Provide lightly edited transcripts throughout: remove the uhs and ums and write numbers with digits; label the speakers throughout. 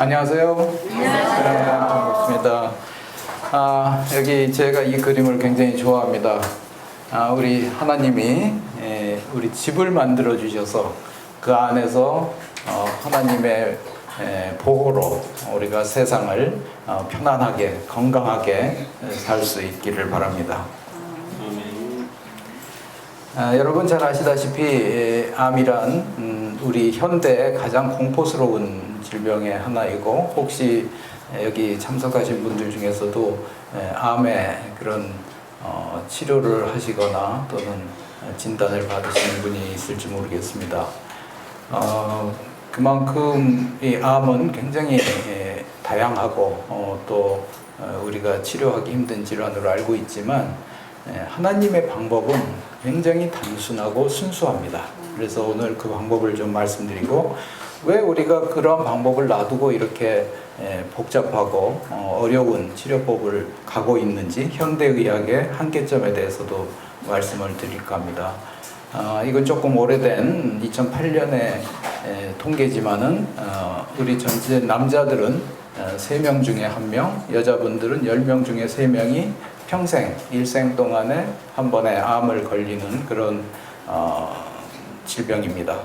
Speaker 1: 안녕하세요. 네, 반갑습니다. 여기 제가 이 그림을 굉장히 좋아합니다. 우리 하나님이 우리 집을 만들어 주셔서 그 안에서 하나님의 보호로 우리가 세상을 편안하게 건강하게 살 수 있기를 바랍니다. 여러분 잘 아시다시피 암이란 우리 현대의 가장 공포스러운 질병의 하나이고, 혹시 여기 참석하신 분들 중에서도 암의 그런 치료를 하시거나 또는 진단을 받으시는 분이 있을지 모르겠습니다. 그만큼 이 암은 굉장히 다양하고 또 우리가 치료하기 힘든 질환으로 알고 있지만, 하나님의 방법은 굉장히 단순하고 순수합니다. 그래서 오늘 그 방법을 좀 말씀드리고, 왜 우리가 그런 방법을 놔두고 이렇게 복잡하고 어려운 치료법을 가고 있는지 현대의학의 한계점에 대해서도 말씀을 드릴까 합니다. 이건 조금 오래된 2008년의 통계지만은 우리 전체 남자들은 3명 중에 1명, 여자분들은 10명 중에 3명이 평생 일생 동안에 한 번에 암을 걸리는 그런 질병입니다.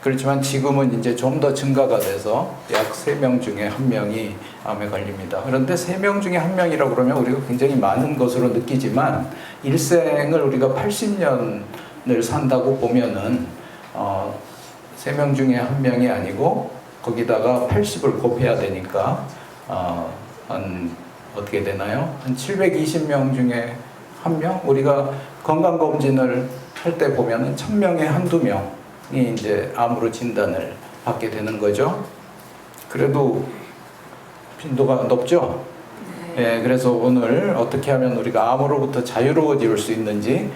Speaker 1: 그렇지만 지금은 이제 좀 더 증가가 돼서 약 3명 중에 1명이 암에 걸립니다. 그런데 3명 중에 1명이라고 그러면 우리가 굉장히 많은 것으로 느끼지만, 일생을 우리가 80년을 산다고 보면은 3명 중에 1명이 아니고 거기다가 80을 곱해야 되니까 어떻게 되나요? 한 720명 중에 1명? 우리가 건강검진을 할 때 보면은 1000명에 한두 명이 이제 암으로 진단을 받게 되는 거죠. 그래도 빈도가 높죠? 네. 그래서 오늘 어떻게 하면 우리가 암으로부터 자유로워질 수 있는지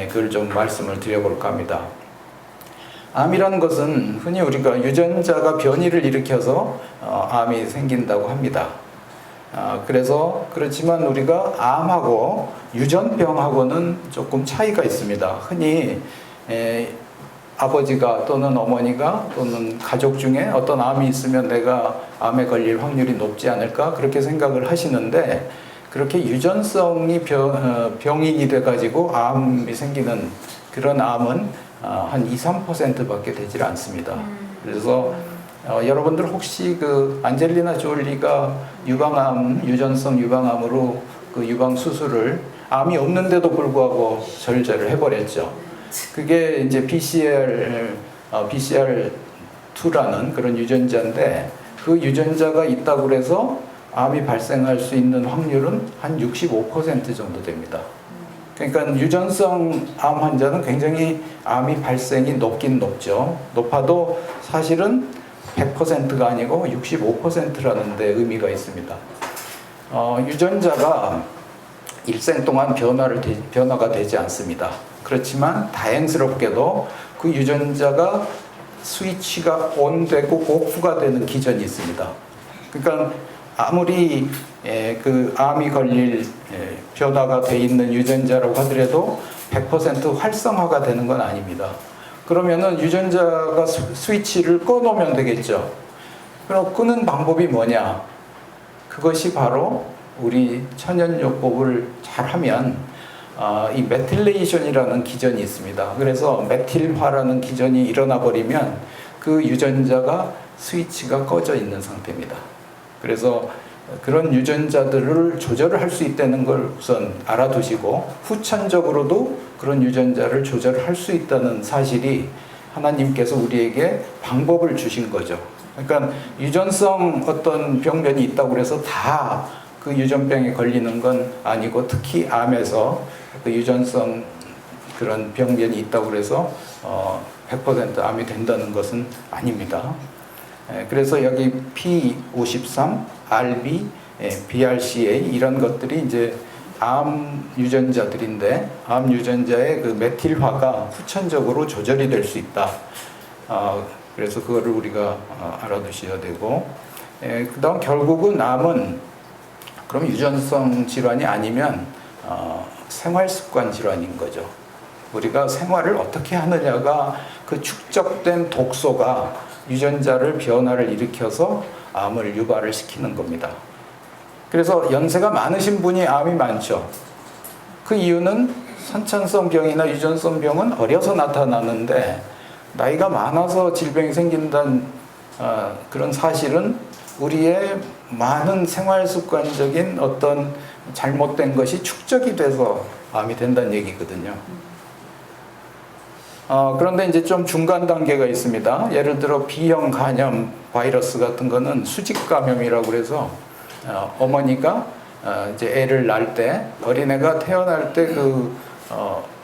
Speaker 1: 그걸 좀 말씀을 드려볼까 합니다. 암이라는 것은 흔히 우리가 유전자가 변이를 일으켜서 암이 생긴다고 합니다. 그렇지만 우리가 암하고 유전병하고는 조금 차이가 있습니다. 흔히 아버지가 또는 어머니가 또는 가족 중에 어떤 암이 있으면 내가 암에 걸릴 확률이 높지 않을까, 그렇게 생각을 하시는데, 그렇게 유전성이 병인이 돼가지고 암이 생기는 그런 암은 한 2~3% 밖에 되질 않습니다. 그래서 여러분들 혹시 그 안젤리나 졸리가 유전성 유방암으로 그 유방 수술을 암이 없는데도 불구하고 절제를 해버렸죠. 그게 이제 BCR2라는 그런 유전자인데, 그 유전자가 있다고 해서 암이 발생할 수 있는 확률은 한 65% 정도 됩니다. 그러니까 유전성 암 환자는 굉장히 암이 발생이 높긴 높죠. 높아도 사실은 100%가 아니고 65%라는 데 의미가 있습니다. 유전자가 일생 동안 변화가 되지 않습니다. 그렇지만 다행스럽게도 그 유전자가 스위치가 온되고 오프가 되는 기전이 있습니다. 그러니까 아무리 그 암이 걸릴 변화가 돼 있는 유전자라고 하더라도 100% 활성화가 되는 건 아닙니다. 그러면은 유전자가 스위치를 꺼놓으면 되겠죠. 그럼 끄는 방법이 뭐냐? 그것이 바로 우리 천연요법을 잘하면 이 메틸레이션이라는 기전이 있습니다. 그래서 메틸화라는 기전이 일어나 버리면 그 유전자가 스위치가 꺼져 있는 상태입니다. 그래서 그런 유전자들을 조절을 할 수 있다는 걸 우선 알아두시고, 후천적으로도 그런 유전자를 조절할 수 있다는 사실이 하나님께서 우리에게 방법을 주신 거죠. 그러니까 유전성 어떤 병변이 있다고 해서 다 그 유전병에 걸리는 건 아니고, 특히 암에서 그 유전성 그런 병변이 있다고 해서 100% 암이 된다는 것은 아닙니다. 그래서 여기 P53, RB, BRCA 이런 것들이 이제 암 유전자들인데, 암 유전자의 그 메틸화가 후천적으로 조절이 될 수 있다. 그래서 그거를 우리가 알아두셔야 되고, 그다음 결국은 암은 그럼 유전성 질환이 아니면 생활습관 질환인 거죠. 우리가 생활을 어떻게 하느냐가 그 축적된 독소가 유전자를 변화를 일으켜서 암을 유발을 시키는 겁니다. 그래서 연세가 많으신 분이 암이 많죠. 그 이유는 선천성 병이나 유전성 병은 어려서 나타나는데 나이가 많아서 질병이 생긴다는 그런 사실은 우리의 많은 생활 습관적인 어떤 잘못된 것이 축적이 돼서 암이 된다는 얘기거든요. 그런데 이제 좀 중간 단계가 있습니다. 예를 들어 B형 간염 바이러스 같은 거는 수직 감염이라고 그래서 어머니가 이제 애를 낳을 때 어린애가 태어날 때 그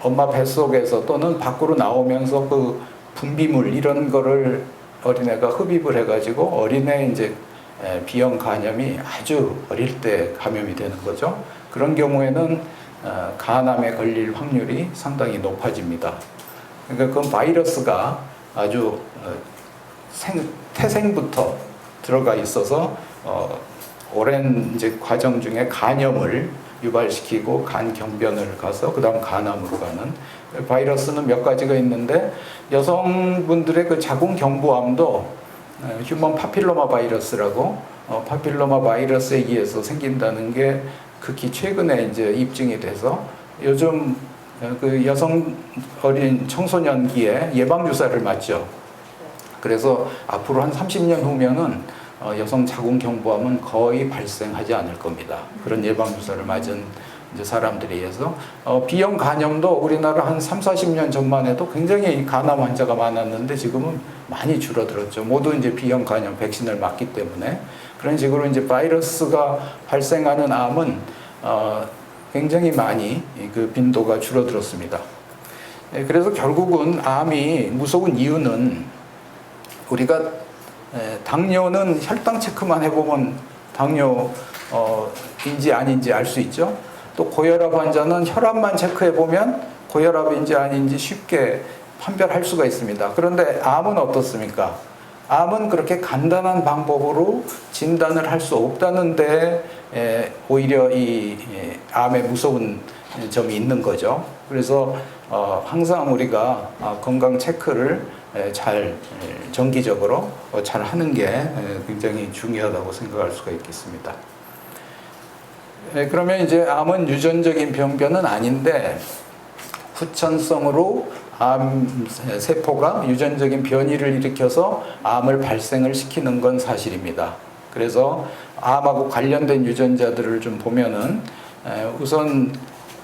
Speaker 1: 엄마 뱃속에서 또는 밖으로 나오면서 그 분비물 이런 거를 어린애가 흡입을 해가지고 어린애 이제 B형 간염이 아주 어릴 때 감염이 되는 거죠. 그런 경우에는 간암에 걸릴 확률이 상당히 높아집니다. 그러니까 그건 바이러스가 아주 태생부터 들어가 있어서 오랜 이제 과정 중에 간염을 유발시키고 간 경변을 가서 그 다음 간암으로 가는 바이러스는 몇 가지가 있는데 여성분들의 그 자궁경부암도 휴먼 파필로마 바이러스라고 파필로마 바이러스에 의해서 생긴다는 게 극히 최근에 이제 입증이 돼서 요즘 그 여성 어린 청소년기에 예방주사를 맞죠. 그래서 앞으로 한 30년 후면은 여성 자궁경부암은 거의 발생하지 않을 겁니다. 그런 예방주사를 맞은 이제 사람들에 의해서 B형 간염도 우리나라 한 3, 40년 전만 해도 굉장히 간암 환자가 많았는데 지금은 많이 줄어들었죠. 모두 이제 B형 간염 백신을 맞기 때문에 그런 식으로 이제 바이러스가 발생하는 암은 굉장히 많이 그 빈도가 줄어들었습니다. 그래서 결국은 암이 무서운 이유는 우리가 당뇨는 혈당 체크만 해보면 당뇨인지 아닌지 알 수 있죠. 또 고혈압 환자는 혈압만 체크해보면 고혈압인지 아닌지 쉽게 판별할 수가 있습니다. 그런데 암은 어떻습니까? 암은 그렇게 간단한 방법으로 진단을 할 수 없다는데 오히려 이 암의 무서운 점이 있는 거죠. 그래서 항상 우리가 건강 체크를 잘 정기적으로 잘 하는 게 굉장히 중요하다고 생각할 수가 있겠습니다. 그러면 이제 암은 유전적인 병변은 아닌데 후천성으로 암 세포가 유전적인 변이를 일으켜서 암을 발생을 시키는 건 사실입니다. 그래서 암하고 관련된 유전자들을 좀 보면은 우선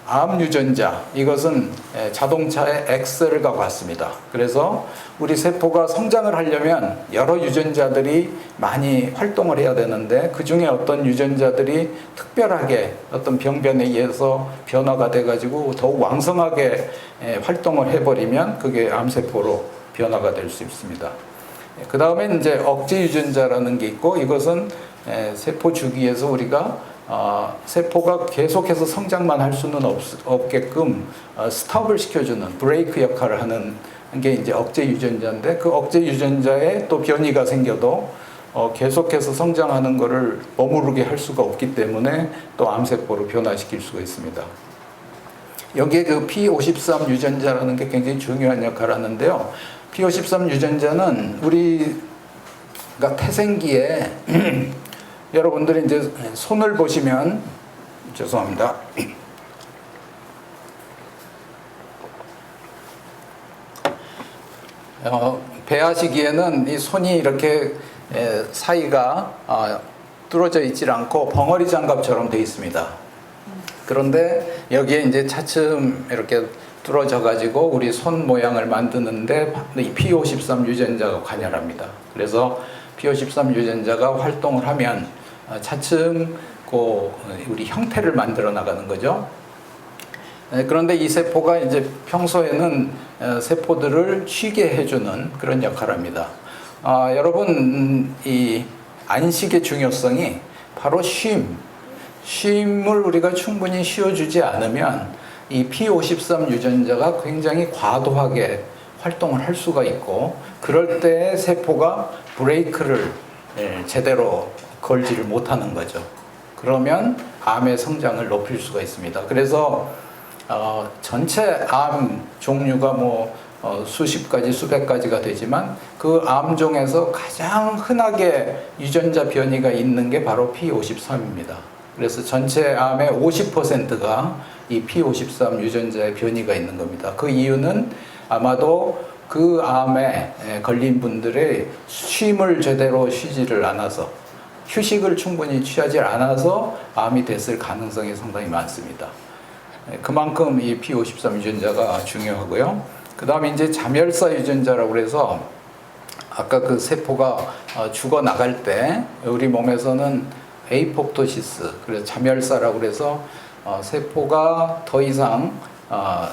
Speaker 1: 암 유전자 이것은 자동차의 엑셀과 같습니다. 그래서 우리 세포가 성장을 하려면 여러 유전자들이 많이 활동을 해야 되는데 그 중에 어떤 유전자들이 특별하게 어떤 병변에 의해서 변화가 돼가지고 더욱 왕성하게 활동을 해버리면 그게 암세포로 변화가 될 수 있습니다. 그 다음에 이제 억제 유전자라는 게 있고 이것은 세포 주기에서 우리가 세포가 계속해서 성장만 할 수는 없게끔 스톱을 시켜주는 브레이크 역할을 하는 게 이제 억제 유전자인데 그 억제 유전자에 또 변이가 생겨도 계속해서 성장하는 것을 머무르게 할 수가 없기 때문에 또 암세포로 변화시킬 수가 있습니다. 여기에 그 P53 유전자라는 게 굉장히 중요한 역할을 하는데요. P53 유전자는 우리가 태생기에 여러분들이 이제 손을 보시면 죄송합니다. 배하시기에는 이 손이 이렇게 사이가 뚫어져 있질 않고 벙어리 장갑처럼 되어 있습니다. 그런데 여기에 이제 차츰 이렇게 뚫어져 가지고 우리 손 모양을 만드는데 이 P53 유전자가 관여합니다. 그래서 P53 유전자가 활동을 하면 차츰 우리 형태를 만들어 나가는 거죠. 그런데 이 세포가 이제 평소에는 세포들을 쉬게 해주는 그런 역할을 합니다. 여러분 이 안식의 중요성이 바로 쉼을 우리가 충분히 쉬어주지 않으면 이 P53 유전자가 굉장히 과도하게 활동을 할 수가 있고 그럴 때 세포가 브레이크를 제대로 걸지를 못하는 거죠. 그러면 암의 성장을 높일 수가 있습니다. 그래서 전체 암 종류가 수십 가지, 수백 가지가 되지만 그 암종에서 가장 흔하게 유전자 변이가 있는 게 바로 P53입니다. 그래서 전체 암의 50%가 이 P53 유전자의 변이가 있는 겁니다. 그 이유는 아마도 그 암에 걸린 분들의 쉼을 제대로 쉬지를 않아서, 휴식을 충분히 취하지 않아서 암이 됐을 가능성이 상당히 많습니다. 그만큼 이 P53 유전자가 중요하고요. 그 다음에 이제 자멸사 유전자라고 그래서 아까 그 세포가 죽어 나갈 때 우리 몸에서는 에이포프토시스, 그래서 자멸사라고 그래서 세포가 더 이상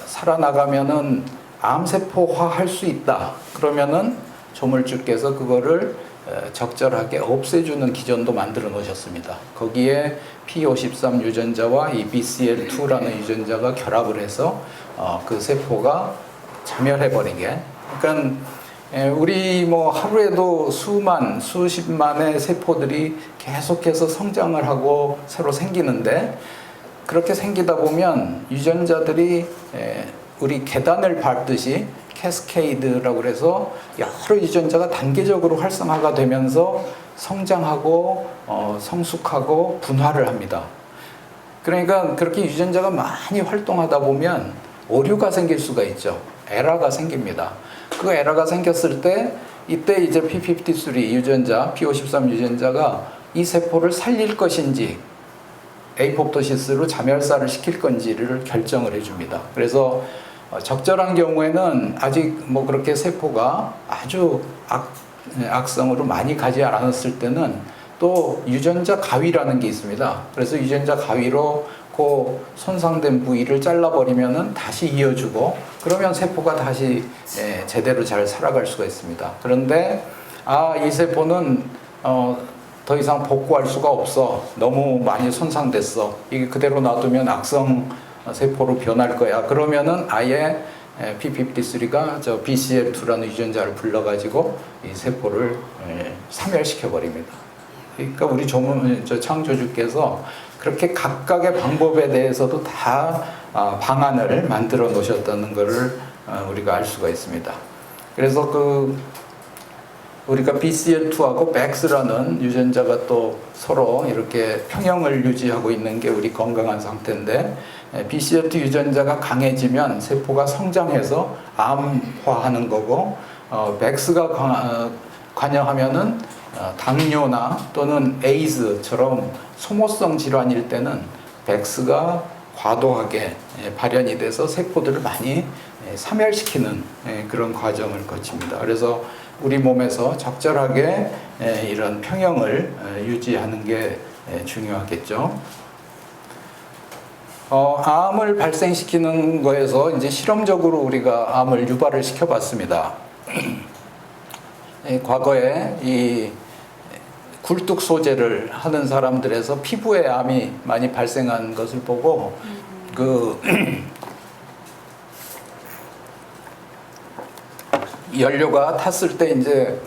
Speaker 1: 살아나가면은 암세포화 할 수 있다. 그러면은 조물주께서 그거를 적절하게 없애주는 기전도 만들어 놓으셨습니다. 거기에 P53 유전자와 이 BCL2라는 유전자가 결합을 해서 그 세포가 자멸해버리게. 그러니까 우리 뭐 하루에도 수십만의 세포들이 계속해서 성장을 하고 새로 생기는데, 그렇게 생기다 보면 유전자들이 우리 계단을 밟듯이 캐스케이드라고 그래서 여러 유전자가 단계적으로 활성화가 되면서 성장하고 성숙하고 분화를 합니다. 그러니까 그렇게 유전자가 많이 활동하다 보면 오류가 생길 수가 있죠. 에러가 생깁니다. 그 에러가 생겼을 때 이때 이제 P53 유전자, P53 유전자가 이 세포를 살릴 것인지 에이포프토시스로 자멸사를 시킬 건지를 결정을 해줍니다. 그래서 적절한 경우에는 아직 뭐 그렇게 세포가 아주 악성으로 많이 가지 않았을 때는 또 유전자 가위라는 게 있습니다. 그래서 유전자 가위로 그 손상된 부위를 잘라버리면은 다시 이어주고, 그러면 세포가 다시 제대로 잘 살아갈 수가 있습니다. 그런데 이 세포는 더 이상 복구할 수가 없어, 너무 많이 손상됐어, 이게 그대로 놔두면 악성 세포로 변할 거야. 그러면은 아예 P53가 저 BCL2라는 유전자를 불러가지고 이 세포를 사멸시켜 버립니다. 그러니까 우리 창조주께서 그렇게 각각의 방법에 대해서도 다 방안을 만들어 놓으셨다는 것을 우리가 알 수가 있습니다. 그래서 우리가 BCL2하고 BEX라는 유전자가 또 서로 이렇게 평형을 유지하고 있는 게 우리 건강한 상태인데, BCL2 유전자가 강해지면 세포가 성장해서 암화하는 거고, BEX가 관여하면은 당뇨나 또는 에이즈처럼 소모성 질환일 때는 BEX가 과도하게 발현이 돼서 세포들을 많이 사멸시키는 그런 과정을 거칩니다. 그래서 우리 몸에서 적절하게 이런 평형을 유지하는 게 중요하겠죠. 암을 발생시키는 거에서 이제 실험적으로 우리가 암을 유발을 시켜봤습니다. 과거에 이 굴뚝 소재를 하는 사람들에서 피부에 암이 많이 발생한 것을 보고 연료가 탔을 때 이제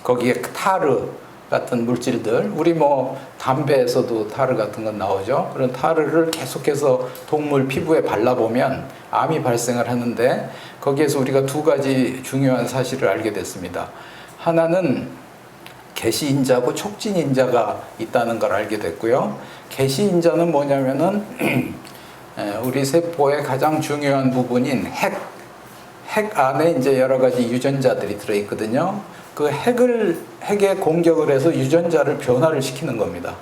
Speaker 1: 거기에 타르 같은 물질들, 우리 뭐 담배에서도 타르 같은 건 나오죠. 그런 타르를 계속해서 동물 피부에 발라보면 암이 발생을 하는데, 거기에서 우리가 두 가지 중요한 사실을 알게 됐습니다. 하나는 개시인자고 촉진인자가 있다는 걸 알게 됐고요. 개시인자는 뭐냐면은 우리 세포의 가장 중요한 부분인 핵 안에 이제 여러 가지 유전자들이 들어있거든요. 그 핵의 공격을 해서 유전자를 변화를 시키는 겁니다.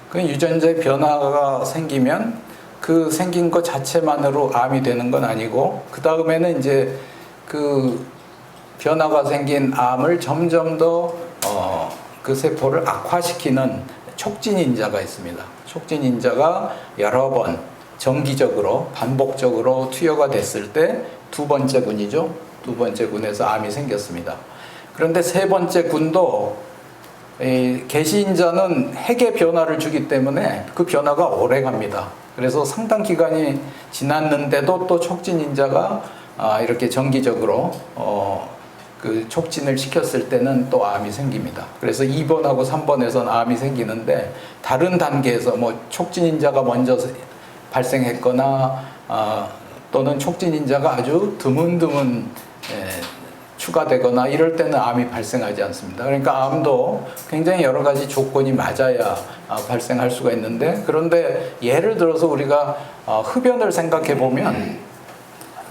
Speaker 1: 그 유전자의 변화가 생기면 그 생긴 것 자체만으로 암이 되는 건 아니고, 그 다음에는 이제 그 변화가 생긴 암을 점점 더 그 세포를 악화시키는 촉진인자가 있습니다. 촉진인자가 여러 번 정기적으로 반복적으로 투여가 됐을 때 두 번째 군이죠. 두 번째 군에서 암이 생겼습니다. 그런데 세 번째 군도 개시인자는 핵의 변화를 주기 때문에 그 변화가 오래 갑니다. 그래서 상당 기간이 지났는데도 또 촉진인자가 이렇게 정기적으로 그 촉진을 시켰을 때는 또 암이 생깁니다. 그래서 2번하고 3번에서는 암이 생기는데, 다른 단계에서 뭐 촉진인자가 먼저 발생했거나 또는 촉진 인자가 아주 드문드문 추가되거나 이럴 때는 암이 발생하지 않습니다. 그러니까 암도 굉장히 여러 가지 조건이 맞아야 발생할 수가 있는데, 그런데 예를 들어서 우리가 흡연을 생각해 보면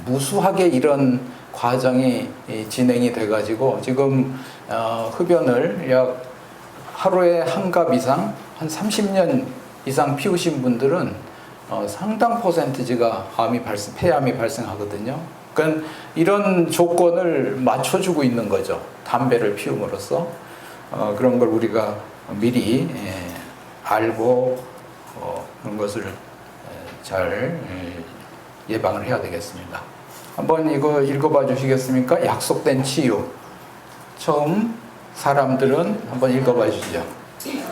Speaker 1: 무수하게 이런 과정이 진행이 돼 가지고 지금 흡연을 약 하루에 한 갑 이상 한 30년 이상 피우신 분들은 상당 퍼센티지가 폐암이 발생하거든요. 그러니까 이런 조건을 맞춰주고 있는 거죠. 담배를 피움으로써 그런 걸 우리가 미리 알고 그런 것을 잘 예방을 해야 되겠습니다. 한번 이거 읽어봐 주시겠습니까? 약속된 치유. 처음 사람들은 한번 읽어봐 주시죠.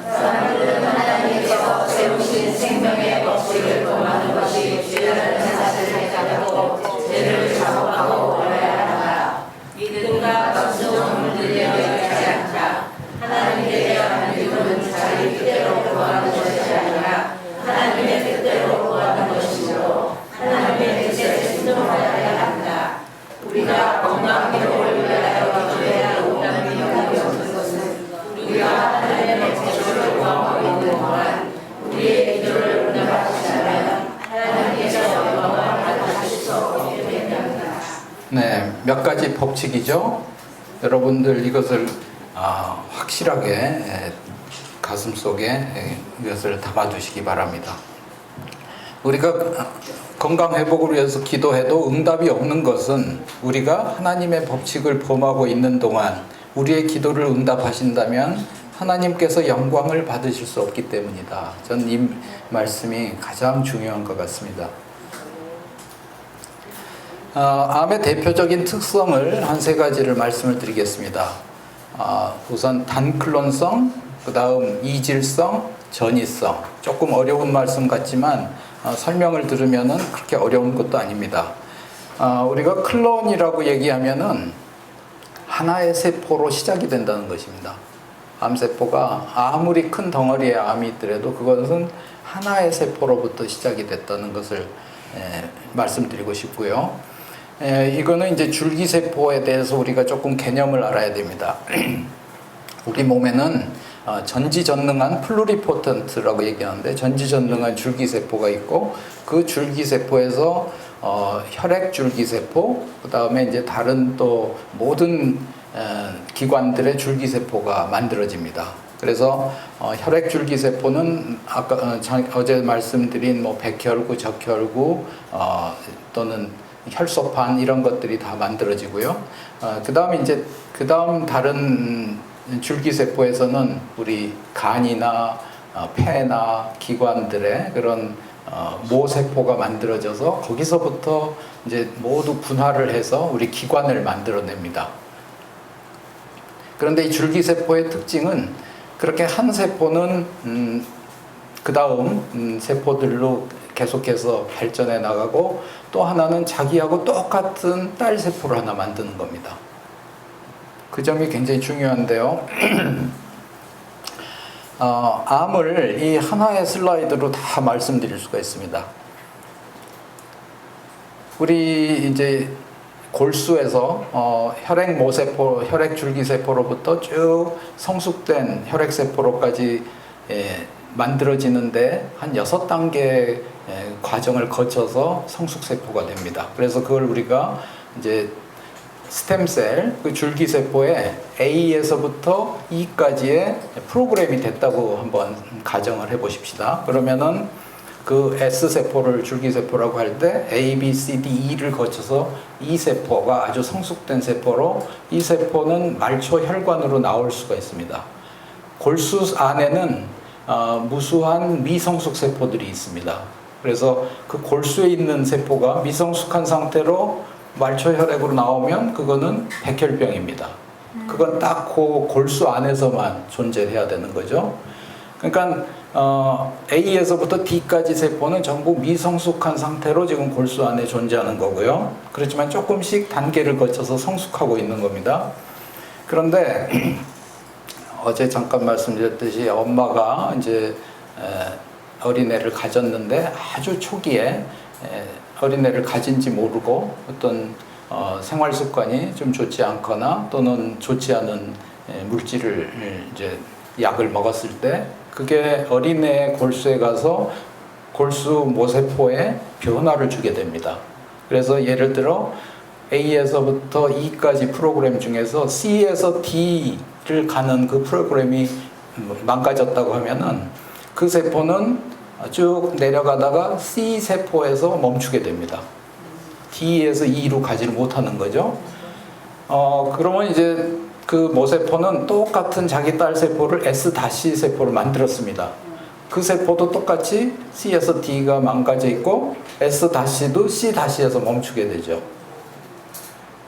Speaker 2: 사람들은 하나님께서 세우신 생명의 법칙을 범하는 것이 죄라는 사실을 깨닫고 죄를 자복하고 버려야 한다. 믿음과 감정을 들려 하지 않다. 하나님께 대한 믿음은 자기 뜻대로 구하는 것이 아니라 하나님의 뜻대로 구하는 것이므로 하나님의 뜻에 순종하여야 한다. 우리가 건강 기록을 위하여 기도해야 한다는 믿음이 없는 것은 우리가 하나님의 법칙을 구하고 있는 동안 우리의 기도를 응답하시면 하나님께서 영광을 받으실 수 없기 때문입니다.
Speaker 1: 네, 몇 가지 법칙이죠. 여러분들 이것을 확실하게 가슴 속에 이것을 담아두시기 바랍니다. 우리가 건강 회복을 위해서 기도해도 응답이 없는 것은 우리가 하나님의 법칙을 범하고 있는 동안 우리의 기도를 응답하신다면 하나님께서 영광을 받으실 수 없기 때문이다. 저는 이 말씀이 가장 중요한 것 같습니다. 암의 대표적인 특성을 한 세 가지를 말씀을 드리겠습니다. 우선 단클론성, 그 다음 이질성, 전이성. 조금 어려운 말씀 같지만 설명을 들으면은 그렇게 어려운 것도 아닙니다. 우리가 클론이라고 얘기하면은 하나의 세포로 시작이 된다는 것입니다. 암세포가 아무리 큰 덩어리의 암이 있더라도 그것은 하나의 세포로부터 시작이 됐다는 것을 말씀드리고 싶고요. 이거는 이제 줄기세포에 대해서 우리가 조금 개념을 알아야 됩니다. 우리 몸에는 전지전능한 플루리포텐트라고 얘기하는데 전지전능한 줄기세포가 있고 그 줄기세포에서 혈액줄기세포, 그 다음에 이제 다른 또 모든 기관들의 줄기세포가 만들어집니다. 그래서 혈액줄기세포는 아까 어제 말씀드린 뭐 백혈구, 적혈구 또는 혈소판 이런 것들이 다 만들어지고요. 그 다음 다른 줄기세포에서는 우리 간이나 폐나 기관들의 그런 모세포가 만들어져서 거기서부터 이제 모두 분화를 해서 우리 기관을 만들어냅니다. 그런데 이 줄기세포의 특징은 그렇게 한 세포는 그 다음 세포들로 계속해서 발전해 나가고 또 하나는 자기하고 똑같은 딸 세포를 하나 만드는 겁니다. 그 점이 굉장히 중요한데요. 암을 이 하나의 슬라이드로 다 말씀드릴 수가 있습니다. 우리 이제 골수에서 혈액모세포, 혈액줄기세포로부터 쭉 성숙된 혈액세포로까지 만들어지는데 한 6단계 과정을 거쳐서 성숙세포가 됩니다. 그래서 그걸 우리가 이제 스템셀, 그 줄기세포에 A에서부터 E까지의 프로그램이 됐다고 한번 가정을 해 보십시다. 그러면은 그 S세포를 줄기세포라고 할 때 A, B, C, D, E를 거쳐서 E세포가 아주 성숙된 세포로 이 세포는 말초 혈관으로 나올 수가 있습니다. 골수 안에는 무수한 미성숙 세포들이 있습니다. 그래서 그 골수에 있는 세포가 미성숙한 상태로 말초 혈액으로 나오면 그거는 백혈병입니다. 그건 딱 그 골수 안에서만 존재해야 되는 거죠. 그러니까 A에서부터 D까지 세포는 전부 미성숙한 상태로 지금 골수 안에 존재하는 거고요. 그렇지만 조금씩 단계를 거쳐서 성숙하고 있는 겁니다. 그런데 어제 잠깐 말씀드렸듯이 엄마가 이제 어린애를 가졌는데 아주 초기에 어린애를 가진지 모르고 어떤 생활 습관이 좀 좋지 않거나 또는 좋지 않은 물질을 이제 약을 먹었을 때 그게 어린애의 골수에 가서 골수 모세포에 변화를 주게 됩니다. 그래서 예를 들어 A에서부터 E까지 프로그램 중에서 C에서 D를 가는 그 프로그램이 망가졌다고 하면은 그 세포는 쭉 내려가다가 C 세포에서 멈추게 됩니다. D에서 E로 가지를 못하는 거죠. 그러면 이제 그 모세포는 똑같은 자기 딸 세포를 S 세포를 만들었습니다. 그 세포도 똑같이 C에서 D가 망가져 있고 S-도 C-에서 멈추게 되죠.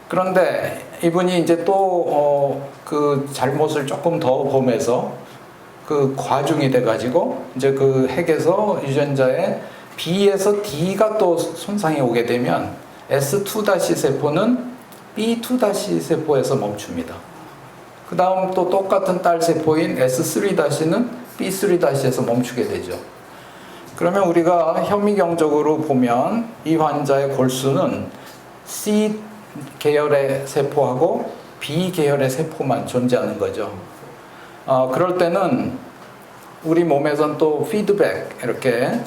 Speaker 1: 그런데 이분이 이제 또 그 잘못을 조금 더 범해서 그 과중이 돼가지고 이제 그 핵에서 유전자에 B에서 D가 또 손상이 오게 되면 S2- 세포는 B2- 세포에서 멈춥니다. 그 다음 또 똑같은 딸 세포인 S3-는 B3-에서 멈추게 되죠. 그러면 우리가 현미경적으로 보면 이 환자의 골수는 C 계열의 세포하고 B 계열의 세포만 존재하는 거죠. 그럴 때는 우리 몸에선 또 피드백 이렇게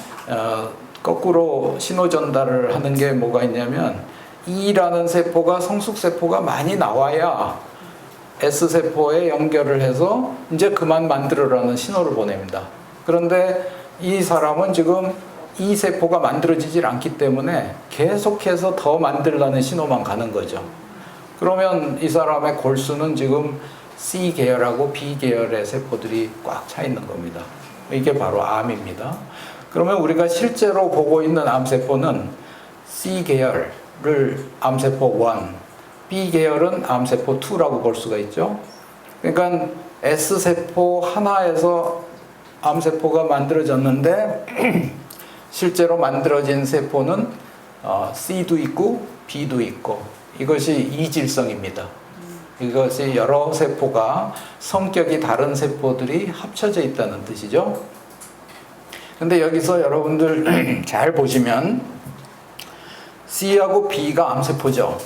Speaker 1: 거꾸로 신호 전달을 하는 게 뭐가 있냐면 E라는 세포가 성숙세포가 많이 나와야 S세포에 연결을 해서 이제 그만 만들어라는 신호를 보냅니다. 그런데 이 사람은 지금 이 세포가 만들어지질 않기 때문에 계속해서 더 만들라는 신호만 가는 거죠. 그러면 이 사람의 골수는 지금 C 계열하고 B 계열의 세포들이 꽉 차 있는 겁니다. 이게 바로 암입니다. 그러면 우리가 실제로 보고 있는 암세포는 C 계열을 암세포 1, B 계열은 암세포 2라고 볼 수가 있죠. 그러니까 S세포 하나에서 암세포가 만들어졌는데 실제로 만들어진 세포는 C도 있고 B도 있고 이것이 이질성입니다. 이것이 여러 세포가 성격이 다른 세포들이 합쳐져 있다는 뜻이죠. 근데 여기서 여러분들 잘 보시면 C하고 B가 암세포죠.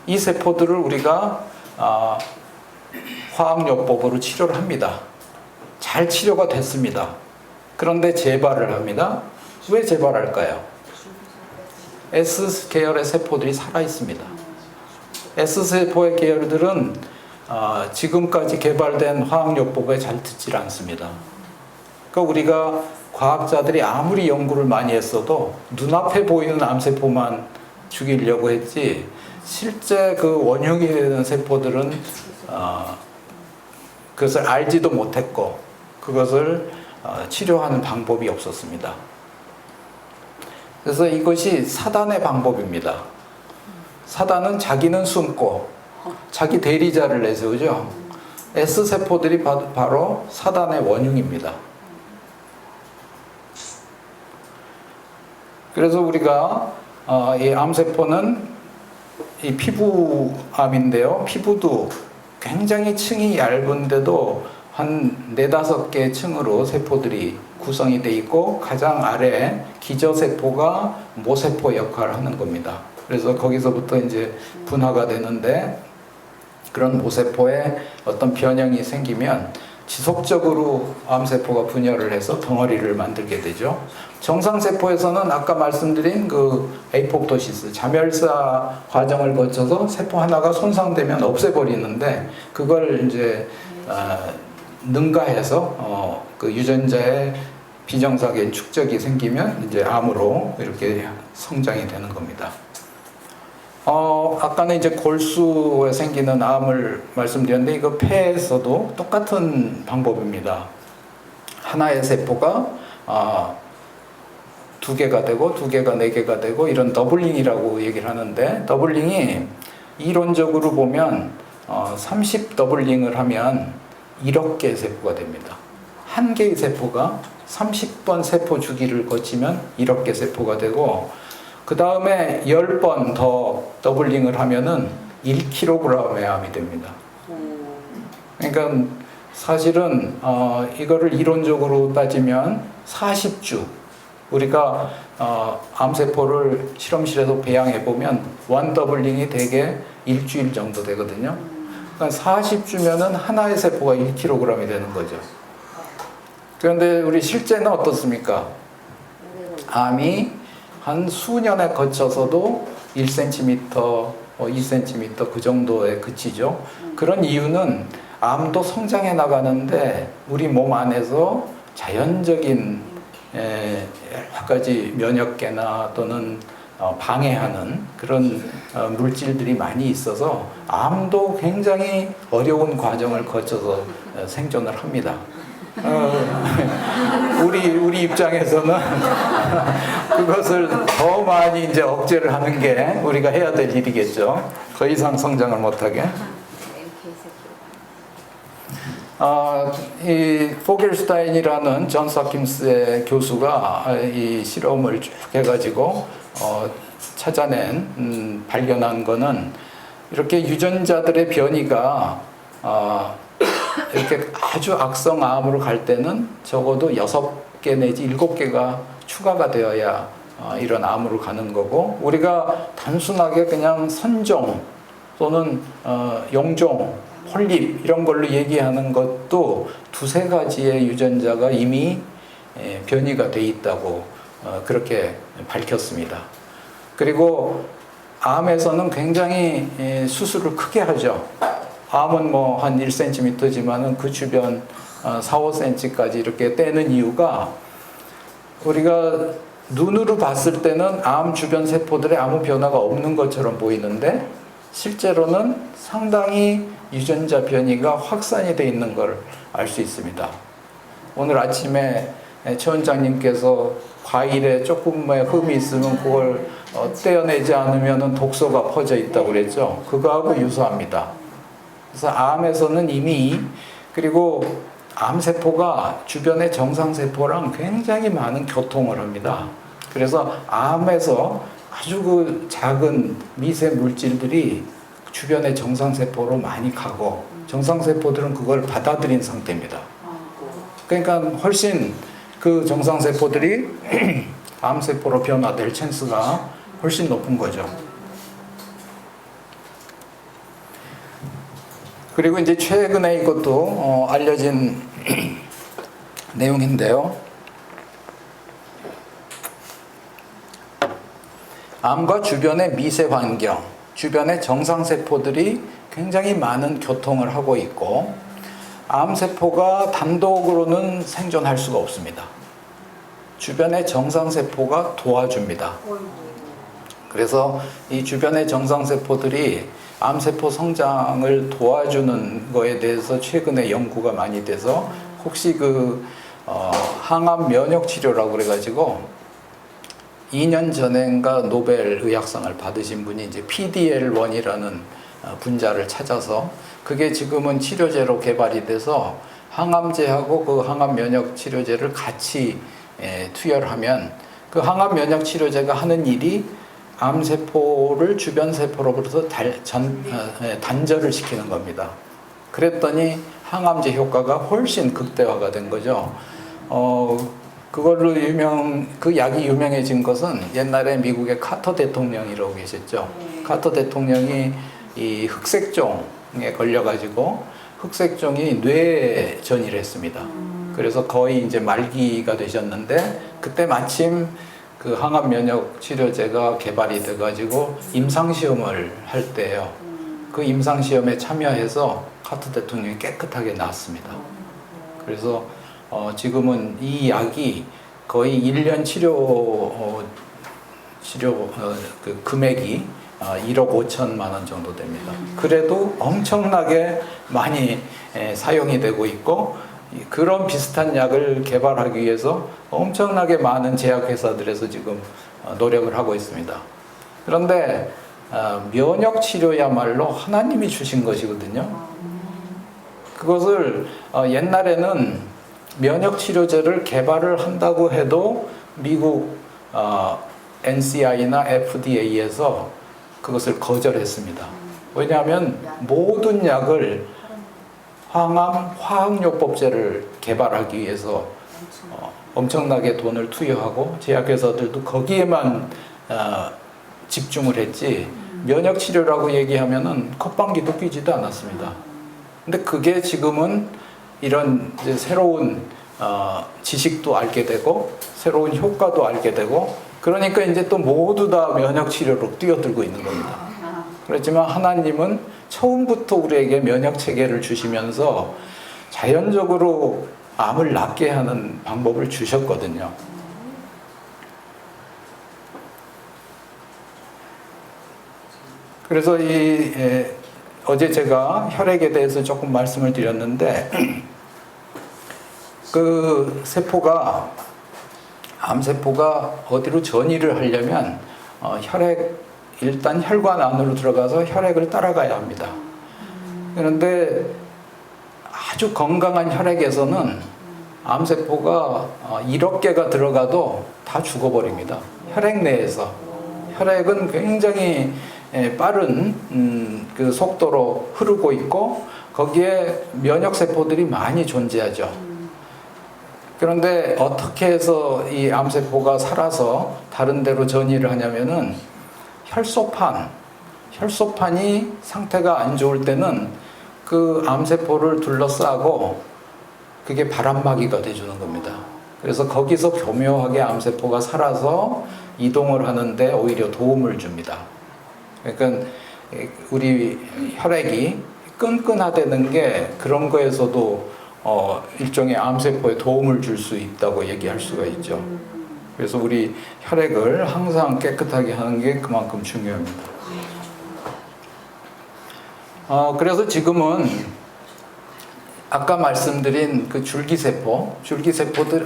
Speaker 1: 이 세포들을 우리가 화학요법으로 치료를 합니다. 잘 치료가 됐습니다. 그런데 재발을 합니다. 왜 재발할까요? S 계열의 세포들이 살아 있습니다. S 세포의 계열들은 지금까지 개발된 화학요법에 잘 듣질 않습니다. 그러니까 우리가 과학자들이 아무리 연구를 많이 했어도 눈앞에 보이는 암세포만 죽이려고 했지 실제 그 원흉이 되는 세포들은 그것을 알지도 못했고 그것을 치료하는 방법이 없었습니다. 그래서 이것이 사단의 방법입니다. 사단은 자기는 숨고 자기 대리자를 내세우죠. S세포들이 바로 사단의 원흉입니다. 그래서 우리가 이 암세포는 이 피부암인데요. 피부도 굉장히 층이 얇은데도 한 4-5개의 층으로 세포들이 구성이 되어 있고 가장 아래에 기저세포가 모세포 역할을 하는 겁니다. 그래서 거기서부터 이제 분화가 되는데 그런 모세포에 어떤 변형이 생기면 지속적으로 암세포가 분열을 해서 덩어리를 만들게 되죠. 정상세포에서는 아까 말씀드린 그 에이포프토시스, 자멸사 과정을 거쳐서 세포 하나가 손상되면 없애버리는데 그걸 이제 능가해서 그 유전자의 비정상적인 축적이 생기면 이제 암으로 이렇게 성장이 되는 겁니다. 아까는 이제 골수에 생기는 암을 말씀드렸는데 이거 폐에서도 똑같은 방법입니다. 하나의 세포가 2개가 되고 2개가 4개가 되고 이런 더블링이라고 얘기를 하는데 더블링이 이론적으로 보면 30 더블링을 하면 1억 개의 세포가 됩니다. 한 개의 세포가 30번 세포 주기를 거치면 1억 개 세포가 되고 그 다음에 10번 더 더블링을 하면은 1kg의 암이 됩니다. 그러니까 사실은 이거를 이론적으로 따지면 40주 우리가 암세포를 실험실에서 배양해 보면 원더블링이 대개 일주일 정도 되거든요. 그러니까 40주면은 하나의 세포가 1kg이 되는 거죠. 그런데 우리 실제는 어떻습니까? 암이 한 수년에 거쳐서도 1cm, 2cm 그 정도에 그치죠. 그런 이유는 암도 성장해 나가는데 우리 몸 안에서 자연적인 여러 가지 면역계나 또는 방해하는 그런 물질들이 많이 있어서 암도 굉장히 어려운 과정을 거쳐서 생존을 합니다. 우리 입장에서는 그것을 더 많이 이제 억제를 하는 게 우리가 해야 될 일이겠죠. 더 이상 성장을 못하게. 이 포겔슈타인이라는 존스 홉킨스의 교수가 이 실험을 쭉 해가지고 찾아낸 발견한 거는 이렇게 유전자들의 변이가 이렇게 아주 악성 암으로 갈 때는 적어도 6개 내지 7개가 추가가 되어야 이런 암으로 가는 거고, 우리가 단순하게 그냥 선종 또는 용종, 폴립 이런 걸로 얘기하는 것도 2-3가지의 유전자가 이미 변이가 돼 있다고 그렇게 밝혔습니다. 그리고 암에서는 굉장히 수술을 크게 하죠. 암은 뭐 한 1cm지만은 그 주변 4-5cm까지 이렇게 떼는 이유가, 우리가 눈으로 봤을 때는 암 주변 세포들에 아무 변화가 없는 것처럼 보이는데 실제로는 상당히 유전자 변이가 확산이 돼 있는 걸 알 수 있습니다. 오늘 아침에 최 원장님께서 과일에 조금의 흠이 있으면 그걸 떼어내지 않으면 독소가 퍼져 있다고 그랬죠. 그거하고 유사합니다. 그래서 암에서는 이미, 그리고 암세포가 주변의 정상세포랑 굉장히 많은 교통을 합니다. 그래서 암에서 아주 그 작은 미세 물질들이 주변의 정상세포로 많이 가고 정상세포들은 그걸 받아들인 상태입니다. 그러니까 훨씬 그 정상세포들이 암세포로 변화될 찬스가 훨씬 높은 거죠. 그리고 이제 최근에 이것도 알려진 내용인데요. 암과 주변의 미세 환경, 주변의 정상세포들이 굉장히 많은 교통을 하고 있고, 암세포가 단독으로는 생존할 수가 없습니다. 주변의 정상세포가 도와줍니다. 그래서 이 주변의 정상세포들이 암세포 성장을 도와주는 거에 대해서 최근에 연구가 많이 돼서, 혹시 항암 면역 치료라고 그래가지고 2년 전인가 노벨 의학상을 받으신 분이 이제 PDL1이라는 분자를 찾아서, 그게 지금은 치료제로 개발이 돼서 항암제하고 그 항암 면역 치료제를 같이 투여하면 그 항암 면역 치료제가 하는 일이 암세포를 주변 세포로부터 단절을 시키는 겁니다. 그랬더니 항암제 효과가 훨씬 극대화가 된 거죠. 그걸로 그 약이 유명해진 것은 옛날에 미국의 카터 대통령이라고 계셨죠. 카터 대통령이 이 흑색종에 걸려가지고 흑색종이 뇌에 전이를 했습니다. 그래서 거의 이제 말기가 되셨는데, 그때 마침 그 항암 면역 치료제가 개발이 돼가지고 임상시험을 할 때예요. 그 임상시험에 참여해서 카터 대통령이 깨끗하게 나았습니다. 그래서 지금은 이 약이 거의 1년 치료 그 금액이 1억 5천만 원 정도 됩니다. 그래도 엄청나게 많이 사용이 되고 있고, 그런 비슷한 약을 개발하기 위해서 엄청나게 많은 제약회사들에서 지금 노력을 하고 있습니다. 그런데 면역 치료야말로 하나님이 주신 것이거든요. 그것을 옛날에는 면역 치료제를 개발을 한다고 해도 미국 NCI나 FDA에서 그것을 거절했습니다. 왜냐하면 모든 약을 항암 화학요법제를 개발하기 위해서 엄청나게 돈을 투여하고 제약회사들도 거기에만 집중을 했지 면역 치료라고 얘기하면은 콧방귀도 뀌지도 않았습니다. 근데 그게 지금은 이런 이제 새로운 지식도 알게 되고 새로운 효과도 알게 되고 그러니까 이제 또 모두 다 면역 치료로 뛰어들고 있는 겁니다. 그렇지만 하나님은 처음부터 우리에게 면역 체계를 주시면서 자연적으로 암을 낫게 하는 방법을 주셨거든요. 그래서 어제 제가 혈액에 대해서 조금 말씀을 드렸는데 그 세포가 암세포가 어디로 전이를 하려면 일단 혈관 안으로 들어가서 혈액을 따라가야 합니다. 그런데 아주 건강한 혈액에서는 암세포가 1억 개가 들어가도 다 죽어버립니다. 혈액 내에서. 혈액은 굉장히 빠른 그 속도로 흐르고 있고 거기에 면역세포들이 많이 존재하죠. 그런데 어떻게 해서 이 암세포가 살아서 다른 데로 전이를 하냐면은 혈소판이 상태가 안 좋을 때는 그 암세포를 둘러싸고 그게 바람막이가 돼주는 겁니다. 그래서 거기서 교묘하게 암세포가 살아서 이동을 하는데 오히려 도움을 줍니다. 그러니까 우리 혈액이 끈끈하다는 게 그런 거에서도 일종의 암세포에 도움을 줄 수 있다고 얘기할 수가 있죠. 그래서 우리 혈액을 항상 깨끗하게 하는 게 그만큼 중요합니다. 그래서 지금은 아까 말씀드린 그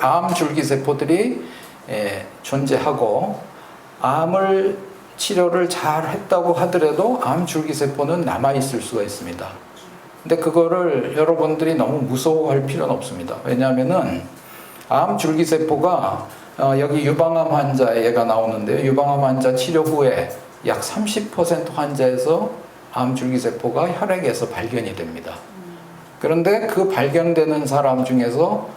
Speaker 1: 암 줄기세포들이 존재하고 암을 치료를 잘 했다고 하더라도 암 줄기세포는 남아있을 수가 있습니다. 근데 그거를 여러분들이 너무 무서워할 필요는 없습니다. 왜냐하면은 암 줄기세포가 여기 유방암 환자에 얘가 나오는데요. 유방암 환자 치료 후에 약 30% 환자에서 암 줄기세포가 혈액에서 발견이 됩니다. 그런데 그 발견되는 사람 중에서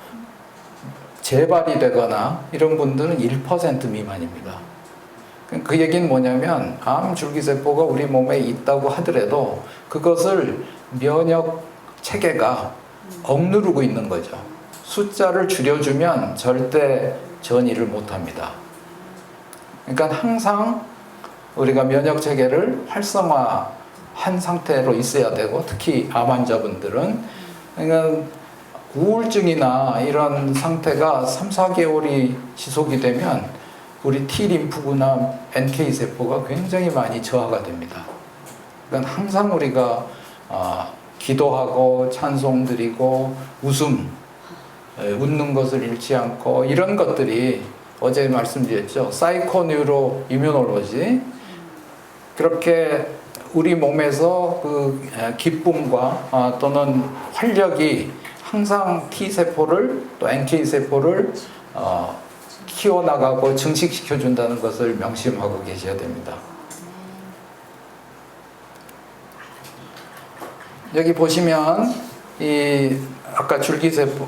Speaker 1: 재발이 되거나 이런 분들은 1% 미만입니다. 그 얘기는 뭐냐면 암 줄기세포가 우리 몸에 있다고 하더라도 그것을 면역 체계가 억누르고 있는 거죠. 숫자를 줄여주면 절대 전이를 못합니다. 그러니까 항상 우리가 면역 체계를 활성화한 상태로 있어야 되고 특히 암 환자분들은 그러니까 우울증이나 이런 상태가 3, 4개월이 지속이 되면 우리 T림프구나 NK세포가 굉장히 많이 저하가 됩니다. 그러니까 항상 우리가 기도하고 찬송 드리고 웃는 것을 잃지 않고 이런 것들이 어제 말씀드렸죠. 사이코뉴로 이뮤놀로지 그렇게 우리 몸에서 그 기쁨과 또는 활력이 항상 T세포를 또 NK세포를 키워나가고 증식시켜준다는 것을 명심하고 계셔야 됩니다. 여기 보시면 이 아까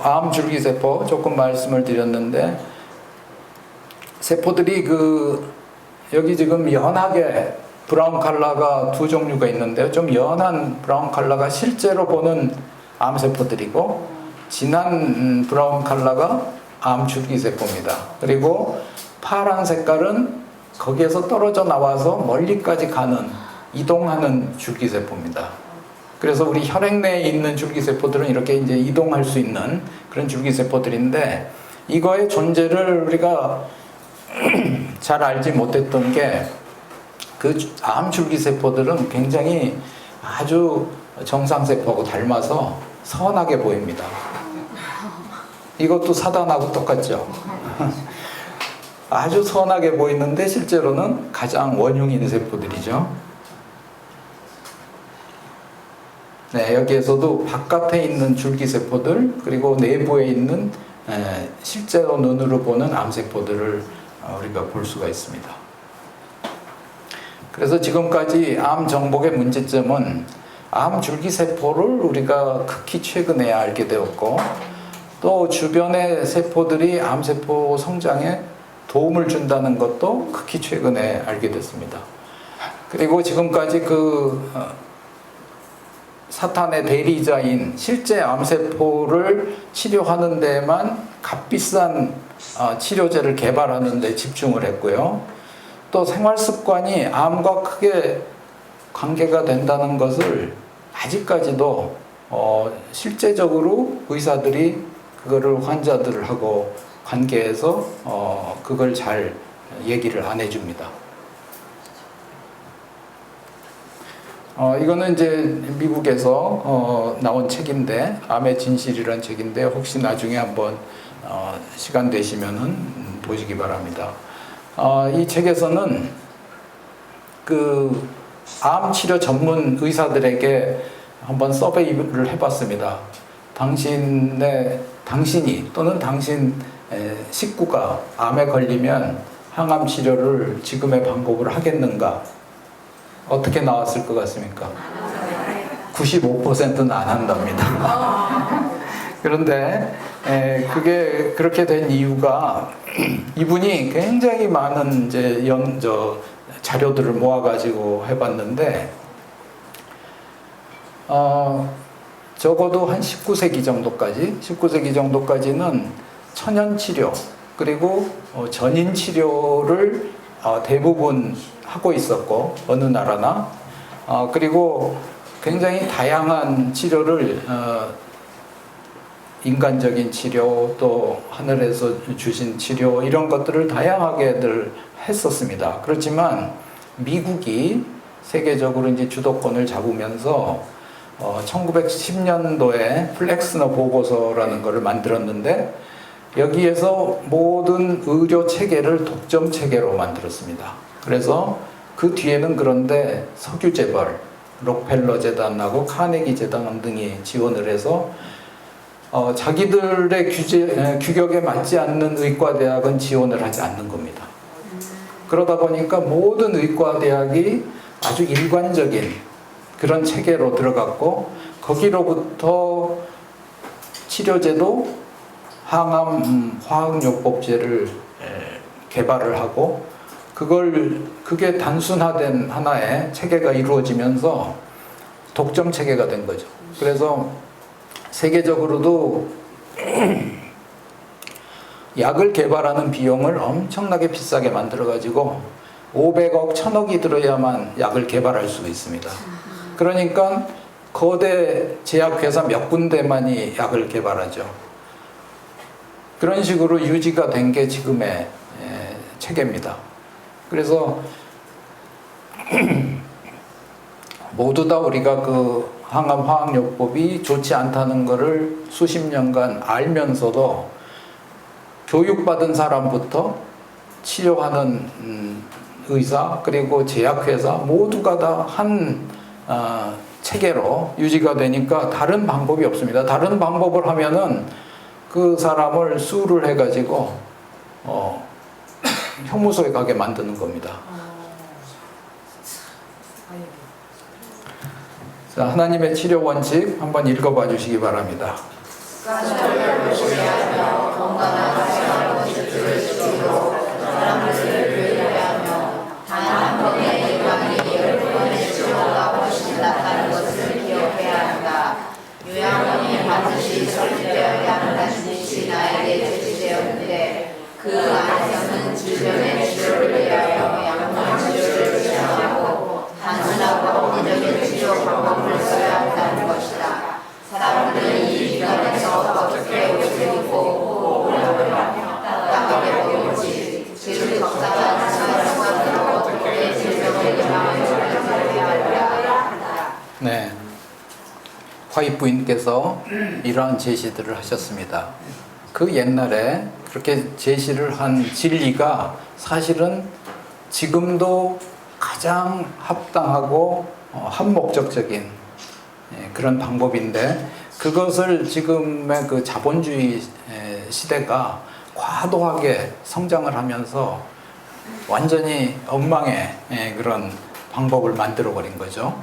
Speaker 1: 암 줄기세포 조금 말씀을 드렸는데 세포들이 여기 지금 연하게 브라운 컬러가 두 종류가 있는데요. 좀 연한 브라운 컬러가 실제로 보는 암세포들이고 진한 브라운 컬러가 암 줄기세포입니다. 그리고 파란 색깔은 거기에서 떨어져 나와서 멀리까지 이동하는 줄기세포입니다. 그래서 우리 혈액 내에 있는 줄기세포들은 이렇게 이제 이동할 수 있는 그런 줄기세포들인데 이거의 존재를 우리가 잘 알지 못했던 게 그 암 줄기세포들은 굉장히 아주 정상세포하고 닮아서 선하게 보입니다. 이것도 사단하고 똑같죠. 아주 선하게 보이는데 실제로는 가장 원흉인 세포들이죠. 네, 여기에서도 바깥에 있는 줄기세포들 그리고 내부에 있는 실제로 눈으로 보는 암세포들을 우리가 볼 수가 있습니다. 그래서 지금까지 암 정복의 문제점은 암 줄기세포를 우리가 극히 최근에 알게 되었고 또 주변의 세포들이 암세포 성장에 도움을 준다는 것도 극히 최근에 알게 됐습니다. 그리고 지금까지 사탄의 대리자인 실제 암세포를 치료하는 데에만 값비싼 치료제를 개발하는 데 집중을 했고요. 또 생활 습관이 암과 크게 관계가 된다는 것을 아직까지도 실제적으로 의사들이 그거를 환자들하고 관계해서 그걸 잘 얘기를 안 해줍니다. 이거는 이제 미국에서 나온 책인데, 암의 진실이라는 책인데, 혹시 나중에 한번 시간 되시면은 보시기 바랍니다. 이 책에서는 그 암 치료 전문 의사들에게 한번 서베이를 해봤습니다. 당신이 또는 당신 식구가 암에 걸리면 항암 치료를 지금의 방법으로 하겠는가? 어떻게 나왔을 것 같습니까? 95%는 안 한답니다. 그런데 그게 그렇게 된 이유가 이분이 굉장히 많은 이제 자료들을 모아가지고 해봤는데 적어도 한 19세기 정도까지는 천연 치료 그리고 전인 치료를 대부분 하고 있었고, 어느 나라나 그리고 굉장히 다양한 치료를 인간적인 치료 또 하늘에서 주신 치료 이런 것들을 다양하게들 했었습니다. 그렇지만 미국이 세계적으로 이제 주도권을 잡으면서 1910년도에 플렉스너 보고서라는 것을 만들었는데, 여기에서 모든 의료 체계를 독점 체계로 만들었습니다. 그래서 그 뒤에는 그런데 석유 재벌, 록펠러 재단하고 카네기 재단 등이 지원을 해서 자기들의 규격에 맞지 않는 의과대학은 지원을 하지 않는 겁니다. 그러다 보니까 모든 의과대학이 아주 일관적인 그런 체계로 들어갔고, 거기로부터 치료제도 항암 화학요법제를 개발을 하고, 그게 단순화된 하나의 체계가 이루어지면서 독점 체계가 된 거죠. 그래서 세계적으로도 약을 개발하는 비용을 엄청나게 비싸게 만들어가지고 500억, 1000억이 들어야만 약을 개발할 수가 있습니다. 그러니까 거대 제약회사 몇 군데만이 약을 개발하죠. 그런 식으로 유지가 된 게 지금의 체계입니다. 그래서 모두 다 우리가 그 항암 화학요법이 좋지 않다는 것을 수십 년간 알면서도 교육받은 사람부터 치료하는 의사 그리고 제약회사 모두가 다 한 체계로 유지가 되니까 다른 방법이 없습니다. 다른 방법을 하면은 그 사람을 수를 해가지고 형무소에 가게 만드는 겁니다. 자, 하나님의 치료 원칙 한번 읽어봐 주시기 바랍니다.
Speaker 2: 요양원이 반드시 설립되어야 한다는 뜻이 나에게 제시되었는데, 그 안에서는 질병의 치료를 위하여 약물 치료를 제한하고 단순하고 합리적인 치료 방법을 써야 한다는 것이다. 사람들은 이 기관에서 어떻게 옷을 입고 호흡을 딱하게 보일지, 그 적당한 생활습관으로 어떻게 질병의 영향을 줄여야 한다.
Speaker 1: 네. 화입 부인께서 이러한 제시들을 하셨습니다. 그 옛날에 그렇게 제시를 한 진리가 사실은 지금도 가장 합당하고 한목적적인 그런 방법인데, 그것을 지금의 그 자본주의 시대가 과도하게 성장을 하면서 완전히 엉망의 그런 방법을 만들어 버린 거죠.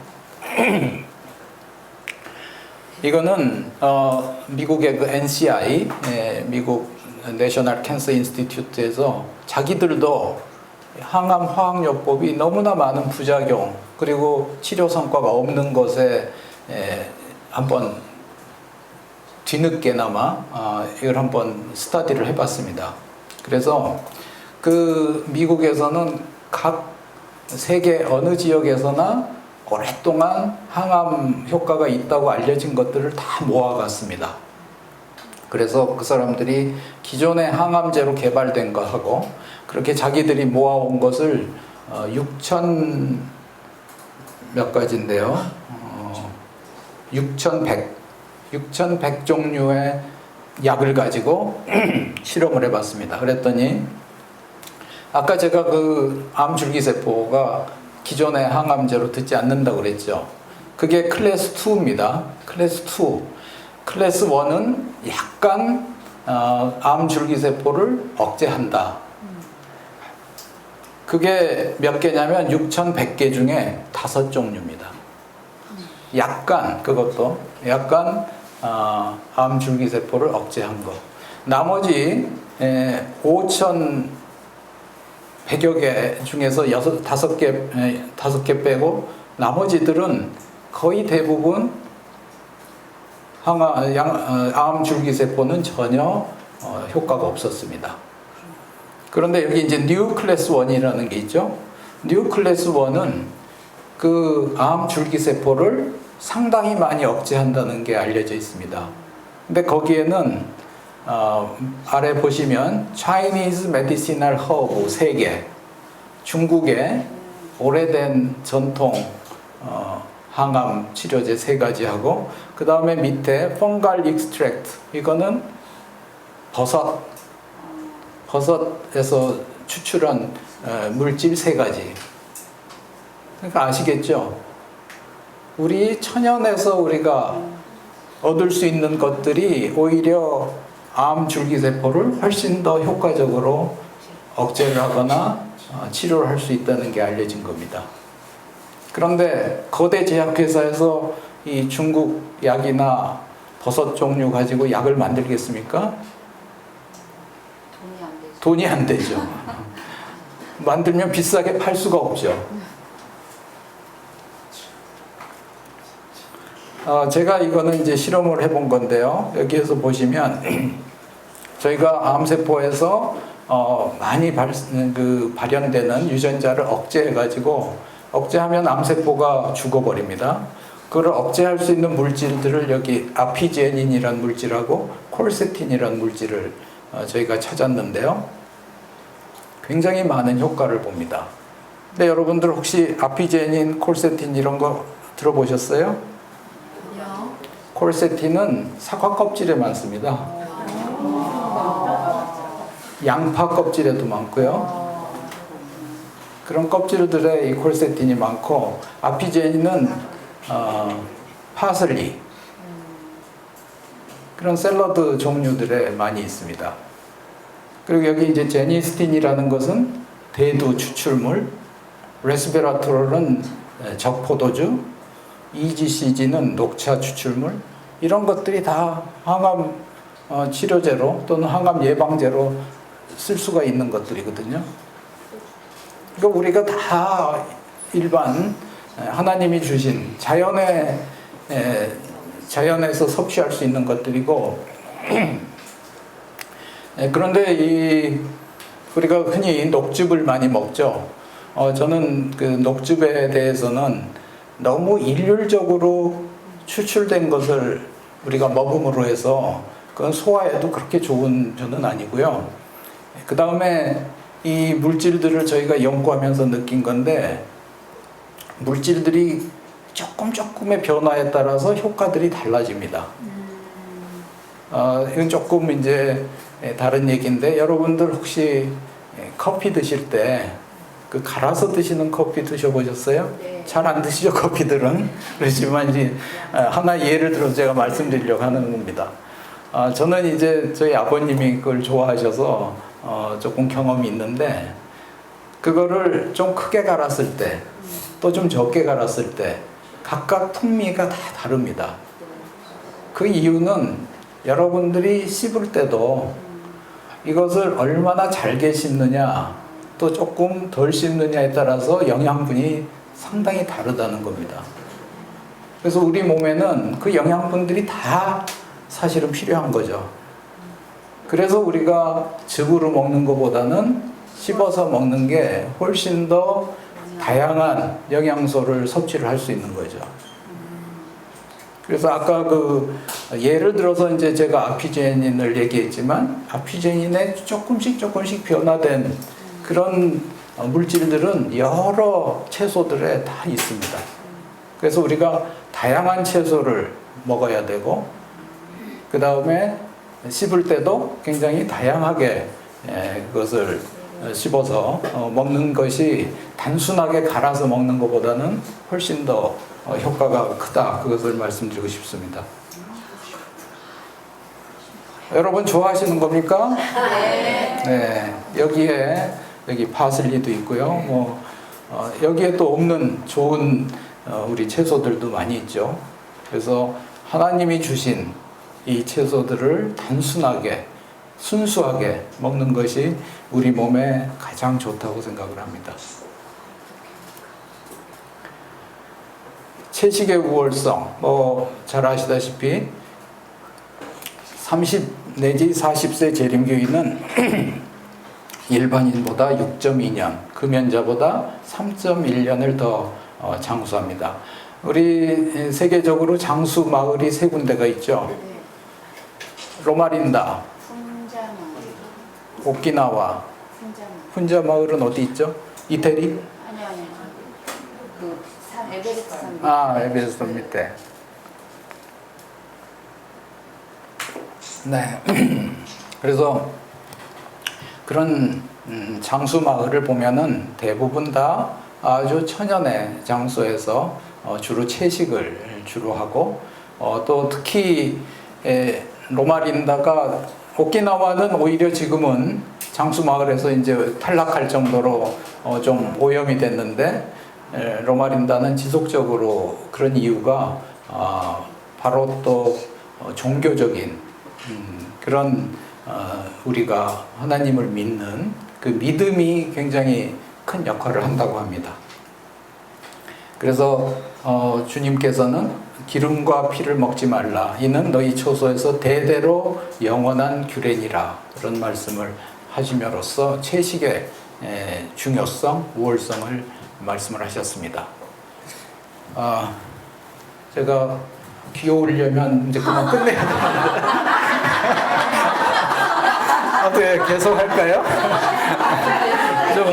Speaker 1: 이거는 미국의 그 NCI, 미국 내셔널 캔서 인스티튜트에서 자기들도 항암 화학요법이 너무나 많은 부작용 그리고 치료 성과가 없는 것에 한번 뒤늦게나마 이걸 한번 스터디를 해봤습니다. 그래서 그 미국에서는 각 세계 어느 지역에서나 오랫동안 항암 효과가 있다고 알려진 것들을 다 모아갔습니다. 그래서 그 사람들이 기존의 항암제로 개발된 거하고 그렇게 자기들이 모아온 것을 6,000 몇 가지인데요. 6,100 종류의 약을 가지고 실험을 해봤습니다. 그랬더니 아까 제가 그 암줄기세포가 기존의 항암제로 듣지 않는다고 그랬죠. 그게 클래스 2입니다. 클래스 2. 클래스 1은 약간 암줄기세포를 억제한다. 그게 몇 개냐면 6,100개 중에 5종류입니다. 약간, 그것도 약간 암줄기세포를 억제한 거. 나머지 5,100여 개 중에서 5개 빼고 나머지들은 거의 대부분 암줄기세포는 전혀 효과가 없었습니다. 그런데 여기 이제 뉴 클래스 1이라는 게 있죠. 뉴 클래스 1은 그 암줄기세포를 상당히 많이 억제한다는 게 알려져 있습니다. 근데 거기에는 아래 보시면 Chinese Medicinal Herb 3개, 중국의 오래된 전통 항암 치료제 3가지하고 그 다음에 밑에 Fungal Extract, 이거는 버섯에서 추출한 물질 3가지. 그러니까 아시겠죠? 우리 천연에서 우리가 얻을 수 있는 것들이 오히려 암줄기세포를 훨씬 더 효과적으로 억제를 하거나 치료를 할 수 있다는 게 알려진 겁니다. 그런데 거대 제약회사에서 이 중국 약이나 버섯 종류 가지고 약을 만들겠습니까? 돈이 안 되죠. 만들면 비싸게 팔 수가 없죠. 제가 이거는 이제 실험을 해본 건데요. 여기에서 보시면 저희가 암세포에서 많이 발현되는 유전자를 억제해가지고 억제하면 암세포가 죽어버립니다. 그걸 억제할 수 있는 물질들을 여기 아피제닌이라는 물질하고 콜세틴이라는 물질을 저희가 찾았는데요. 굉장히 많은 효과를 봅니다. 근데 여러분들 혹시 아피제닌, 콜세틴 이런 거 들어보셨어요? 콜세틴은 사과 껍질에 많습니다. 양파 껍질에도 많고요. 그런 껍질들에 이 콜세틴이 많고, 아피제닌은 파슬리, 그런 샐러드 종류들에 많이 있습니다. 그리고 여기 이제 제니스틴이라는 것은 대두 추출물, 레스베라트롤은 적포도주, EGCG는 녹차 추출물, 이런 것들이 다 항암 치료제로 또는 항암 예방제로 쓸 수가 있는 것들이거든요. 그러니까 우리가 다 일반 하나님이 주신 자연에서 섭취할 수 있는 것들이고, 그런데 우리가 흔히 녹즙을 많이 먹죠. 저는 그 녹즙에 대해서는 너무 일률적으로 추출된 것을 우리가 먹음으로 해서 그건 소화에도 그렇게 좋은 편은 아니고요. 그 다음에 이 물질들을 저희가 연구하면서 느낀 건데, 물질들이 조금의 변화에 따라서 효과들이 달라집니다. 이건 조금 이제 다른 얘기인데, 여러분들 혹시 커피 드실 때 그 갈아서 드시는 커피 드셔보셨어요?
Speaker 2: 네.
Speaker 1: 잘 안 드시죠, 커피들은. 그렇지만 이제 하나 예를 들어서 제가 말씀드리려고 하는 겁니다. 저는 이제 저희 아버님이 그걸 좋아하셔서 조금 경험이 있는데, 그거를 좀 크게 갈았을 때, 또 좀 적게 갈았을 때 각각 풍미가 다 다릅니다. 그 이유는 여러분들이 씹을 때도 이것을 얼마나 잘게 씹느냐 또 조금 덜 씹느냐에 따라서 영양분이 상당히 다르다는 겁니다. 그래서 우리 몸에는 그 영양분들이 다 사실은 필요한 거죠. 그래서 우리가 즙으로 먹는 것보다는 씹어서 먹는 게 훨씬 더 다양한 영양소를 섭취를 할 수 있는 거죠. 그래서 아까 그 예를 들어서 이제 제가 아피제닌을 얘기했지만 아피제닌에 조금씩 변화된 그런 물질들은 여러 채소들에 다 있습니다. 그래서 우리가 다양한 채소를 먹어야 되고 그 다음에 씹을 때도 굉장히 다양하게 그것을 씹어서 먹는 것이 단순하게 갈아서 먹는 것보다는 훨씬 더 효과가 크다. 그것을 말씀드리고 싶습니다. 여러분 좋아하시는 겁니까? 네. 여기 파슬리도 있고요. 여기에 또 없는 좋은 우리 채소들도 많이 있죠. 그래서 하나님이 주신 이 채소들을 단순하게 순수하게 먹는 것이 우리 몸에 가장 좋다고 생각을 합니다. 채식의 우월성, 잘 아시다시피 30 내지 40세 재림교인은 일반인보다 6.2년, 금연자보다 3.1년을 더 장수합니다. 우리 세계적으로 장수 마을이 세 군데가 있죠. 로마린다, 오키나와, 훈자 마을은 어디 있죠? 이태리?
Speaker 2: 아니요. 그 산 에베레스트 산.
Speaker 1: 에베레스트 밑에. 네. 그래서 그런 장수 마을을 보면은 대부분 다 아주 천연의 장소에서 주로 채식을 주로 하고 또 특히 로마린다가 오키나와는 오히려 지금은 장수 마을에서 이제 탈락할 정도로 좀 오염이 됐는데 로마린다는 지속적으로 그런 이유가 바로 또 종교적인 그런 우리가 하나님을 믿는 그 믿음이 굉장히 큰 역할을 한다고 합니다. 그래서 주님께서는 기름과 피를 먹지 말라. 이는 너희 초소에서 대대로 영원한 규례니라. 그런 말씀을 하심으로써 채식의 중요성, 우월성을 말씀을 하셨습니다. 제가 귀여우려면 이제 그만 끝내야 되는데 어떻게 계속 할까요? 좀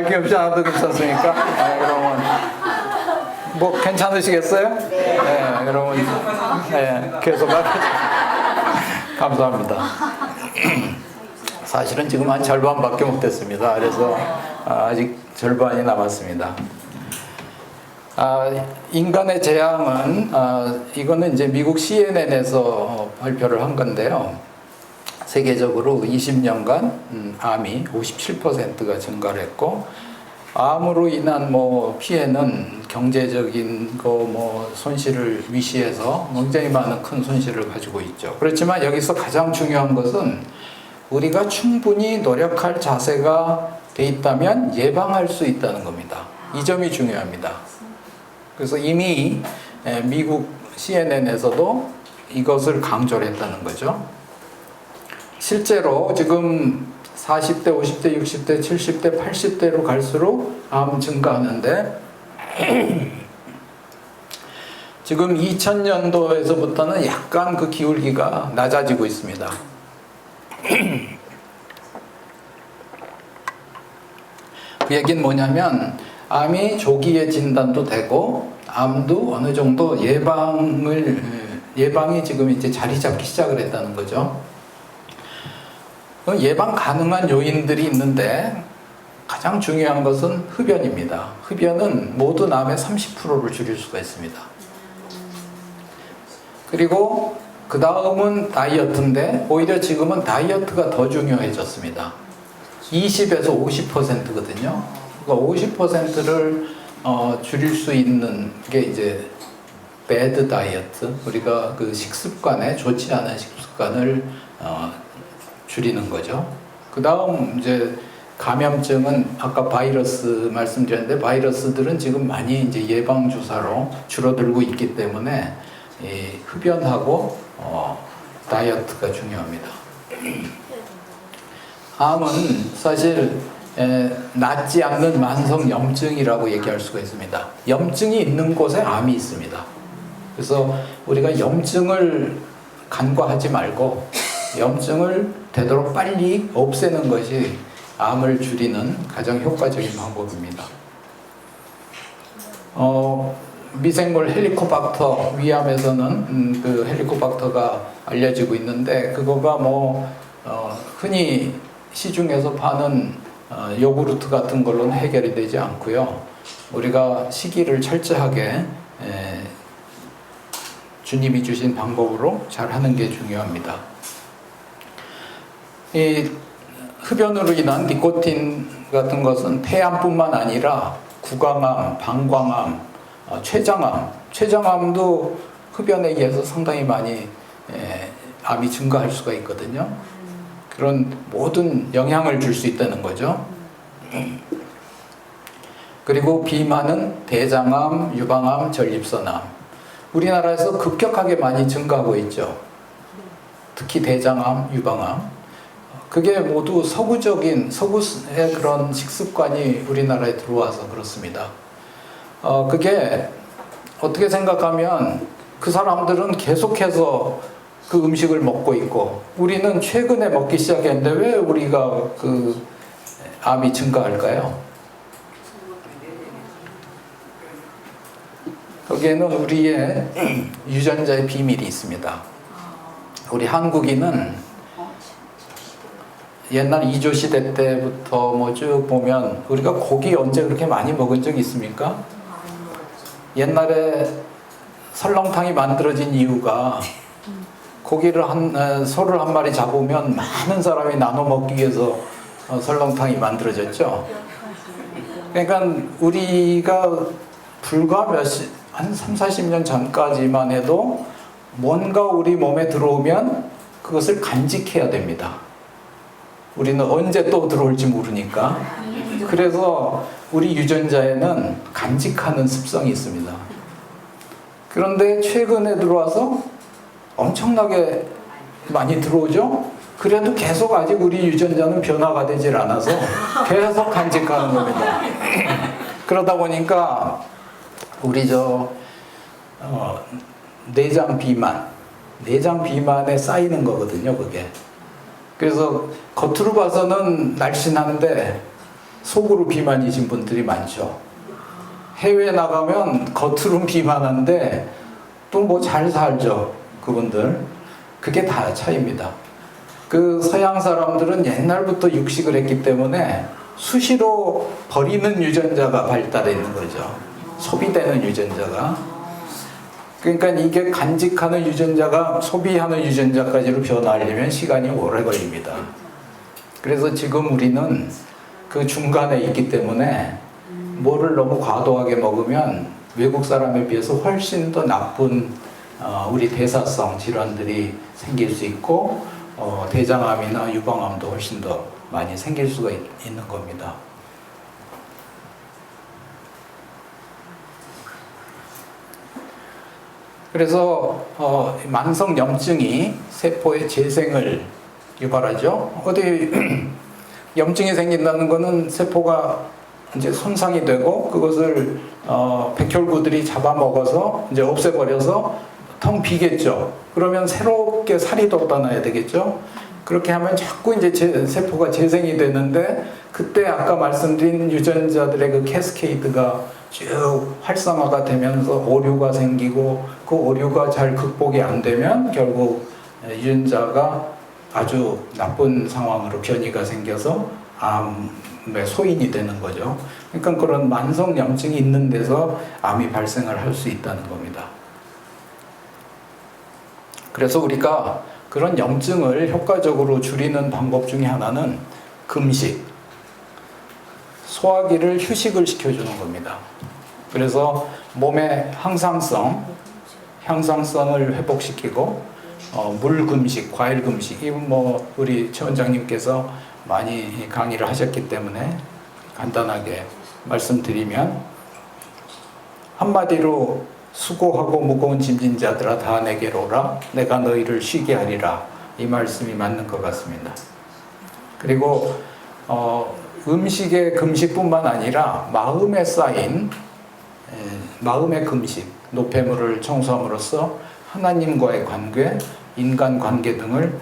Speaker 1: 귀엽지 않아도 괜찮습니까? 그러면 뭐 괜찮으시겠어요? 네, 여러분 계속 감사합니다. 사실은 지금 한 절반밖에 못 됐습니다. 그래서 아직 절반이 남았습니다. 인간의 재앙은 이거는 이제 미국 CNN에서 발표를 한 건데요. 세계적으로 20년간 암이 57%가 증가를 했고 암으로 인한 피해는 경제적인 손실을 위시해서 굉장히 많은 큰 손실을 가지고 있죠. 그렇지만 여기서 가장 중요한 것은 우리가 충분히 노력할 자세가 돼 있다면 예방할 수 있다는 겁니다. 이 점이 중요합니다. 그래서 이미 미국 CNN에서도 이것을 강조를 했다는 거죠. 실제로 지금 40대, 50대, 60대, 70대, 80대로 갈수록 암 증가하는데 지금 2000년도에서부터는 약간 그 기울기가 낮아지고 있습니다. 그 얘기는 뭐냐면 암이 조기에 진단도 되고 암도 어느 정도 예방이 지금 이제 자리 잡기 시작을 했다는 거죠. 예방 가능한 요인들이 있는데 가장 중요한 것은 흡연입니다. 흡연은 모든 암의 30%를 줄일 수가 있습니다. 그리고 그 다음은 다이어트인데 오히려 지금은 다이어트가 더 중요해졌습니다. 20에서 50%거든요. 그러니까 50%를 줄일 수 있는 게 이제 배드 다이어트, 우리가 그 식습관에 좋지 않은 식습관을 줄이는 거죠. 그 다음 이제 감염증은 아까 바이러스 말씀드렸는데 바이러스들은 지금 많이 이제 예방 주사로 줄어들고 있기 때문에 이 흡연하고 다이어트가 중요합니다. 암은 사실 낫지 않는 만성 염증이라고 얘기할 수가 있습니다. 염증이 있는 곳에 암이 있습니다. 그래서 우리가 염증을 간과하지 말고 염증을 되도록 빨리 없애는 것이 암을 줄이는 가장 효과적인 방법입니다. 미생물 헬리코박터 위암에서는 그 헬리코박터가 알려지고 있는데 그거가 흔히 시중에서 파는 요구르트 같은 걸로는 해결이 되지 않고요. 우리가 식이를 철저하게 주님이 주신 방법으로 잘 하는 게 중요합니다. 이 흡연으로 인한 니코틴 같은 것은 폐암뿐만 아니라 구강암, 방광암, 췌장암도 흡연에 의해서 상당히 많이 암이 증가할 수가 있거든요. 그런 모든 영향을 줄 수 있다는 거죠. 그리고 비만은 대장암, 유방암, 전립선암. 우리나라에서 급격하게 많이 증가하고 있죠. 특히 대장암, 유방암. 그게 모두 서구의 그런 식습관이 우리나라에 들어와서 그렇습니다. 그게 어떻게 생각하면 그 사람들은 계속해서 그 음식을 먹고 있고 우리는 최근에 먹기 시작했는데 왜 우리가 그 암이 증가할까요? 거기에는 우리의 유전자의 비밀이 있습니다. 우리 한국인은 옛날 이조 시대 때부터 쭉 보면 우리가 고기 언제 그렇게 많이 먹은 적 있습니까? 옛날에 설렁탕이 만들어진 이유가 고기를 소를 한 마리 잡으면 많은 사람이 나눠 먹기 위해서 설렁탕이 만들어졌죠. 그러니까 우리가 불과 한 3, 40년 전까지만 해도 뭔가 우리 몸에 들어오면 그것을 간직해야 됩니다. 우리는 언제 또 들어올지 모르니까. 그래서 우리 유전자에는 간직하는 습성이 있습니다. 그런데 최근에 들어와서 엄청나게 많이 들어오죠? 그래도 계속 아직 우리 유전자는 변화가 되질 않아서 계속 간직하는 겁니다. 그러다 보니까 우리 내장 비만에 쌓이는 거거든요, 그게. 그래서 겉으로 봐서는 날씬한데 속으로 비만이신 분들이 많죠. 해외에 나가면 겉으로는 비만한데 또 잘 살죠, 그분들. 그게 다 차이입니다. 그 서양 사람들은 옛날부터 육식을 했기 때문에 수시로 버리는 유전자가 발달해 있는 거죠. 소비되는 유전자가. 그러니까 이게 간직하는 유전자가 소비하는 유전자까지로 변화하려면 시간이 오래 걸립니다. 그래서 지금 우리는 그 중간에 있기 때문에 뭐를 너무 과도하게 먹으면 외국 사람에 비해서 훨씬 더 나쁜 우리 대사성 질환들이 생길 수 있고 대장암이나 유방암도 훨씬 더 많이 생길 수가 있는 겁니다. 그래서 만성 염증이 세포의 재생을 유발하죠. 염증이 생긴다는 것은 세포가 이제 손상이 되고 그것을 백혈구들이 잡아먹어서 이제 없애버려서 텅 비겠죠. 그러면 새롭게 살이 돋아나야 되겠죠. 그렇게 하면 자꾸 이제 세포가 재생이 되는데 그때 아까 말씀드린 유전자들의 그 캐스케이드가 쭉 활성화가 되면서 오류가 생기고 그 오류가 잘 극복이 안 되면 결국 유전자가 아주 나쁜 상황으로 변이가 생겨서 암의 소인이 되는 거죠. 그러니까 그런 만성 염증이 있는 데서 암이 발생을 할 수 있다는 겁니다. 그래서 우리가 그런 염증을 효과적으로 줄이는 방법 중에 하나는 금식, 소화기를 휴식을 시켜주는 겁니다. 그래서 몸의 항상성, 향상성을 회복시키고 물 금식, 과일 금식, 이건 뭐 우리 최 원장님께서 많이 강의를 하셨기 때문에 간단하게 말씀드리면, 한마디로 수고하고 무거운 짐진 자들아 다 내게로 오라, 내가 너희를 쉬게 하리라, 이 말씀이 맞는 것 같습니다. 그리고 음식의 금식뿐만 아니라 마음에 쌓인 마음의 금식, 노폐물을 청소함으로써 하나님과의 관계, 인간관계 등을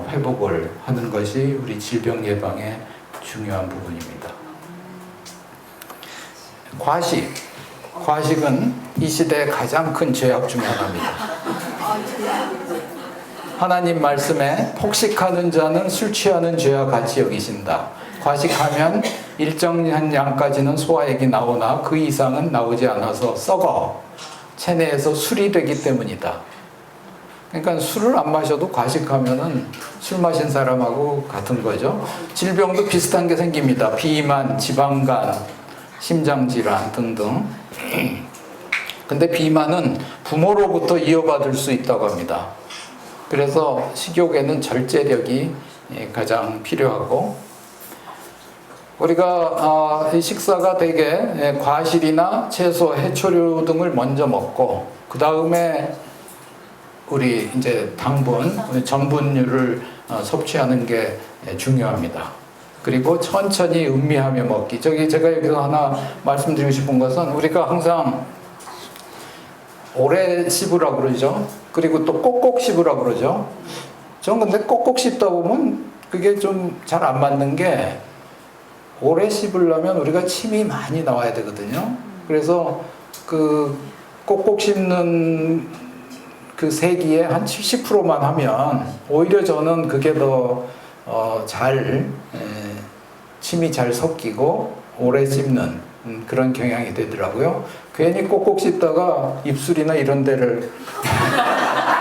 Speaker 1: 회복을 하는 것이 우리 질병 예방의 중요한 부분입니다. 과식은 이 시대의 가장 큰 죄악 중 하나입니다. 하나님 말씀에 폭식하는 자는 술 취하는 죄와 같이 여기신다. 과식하면 일정한 양까지는 소화액이 나오나 그 이상은 나오지 않아서 썩어 체내에서 술이 되기 때문이다. 그러니까 술을 안 마셔도 과식하면은 술 마신 사람하고 같은 거죠. 질병도 비슷한 게 생깁니다. 비만, 지방간, 심장질환 등등. 근데 비만은 부모로부터 이어받을 수 있다고 합니다. 그래서 식욕에는 절제력이 가장 필요하고, 우리가 식사가 대개 과실이나 채소, 해초류 등을 먼저 먹고 그 다음에 우리 이제 당분, 전분류를 섭취하는 게 중요합니다. 그리고 천천히 음미하며 먹기. 제가 여기서 하나 말씀드리고 싶은 것은, 우리가 항상 오래 씹으라고 그러죠. 그리고 또 꼭꼭 씹으라고 그러죠. 전 근데 꼭꼭 씹다 보면 그게 좀 잘 안 맞는 게, 오래 씹으려면 우리가 침이 많이 나와야 되거든요. 그래서 그 꼭꼭 씹는 그 세기에 한 70%만 하면 오히려 저는 그게 더 침이 잘 섞이고 오래 씹는 그런 경향이 되더라고요. 괜히 꼭꼭 씹다가 입술이나 이런 데를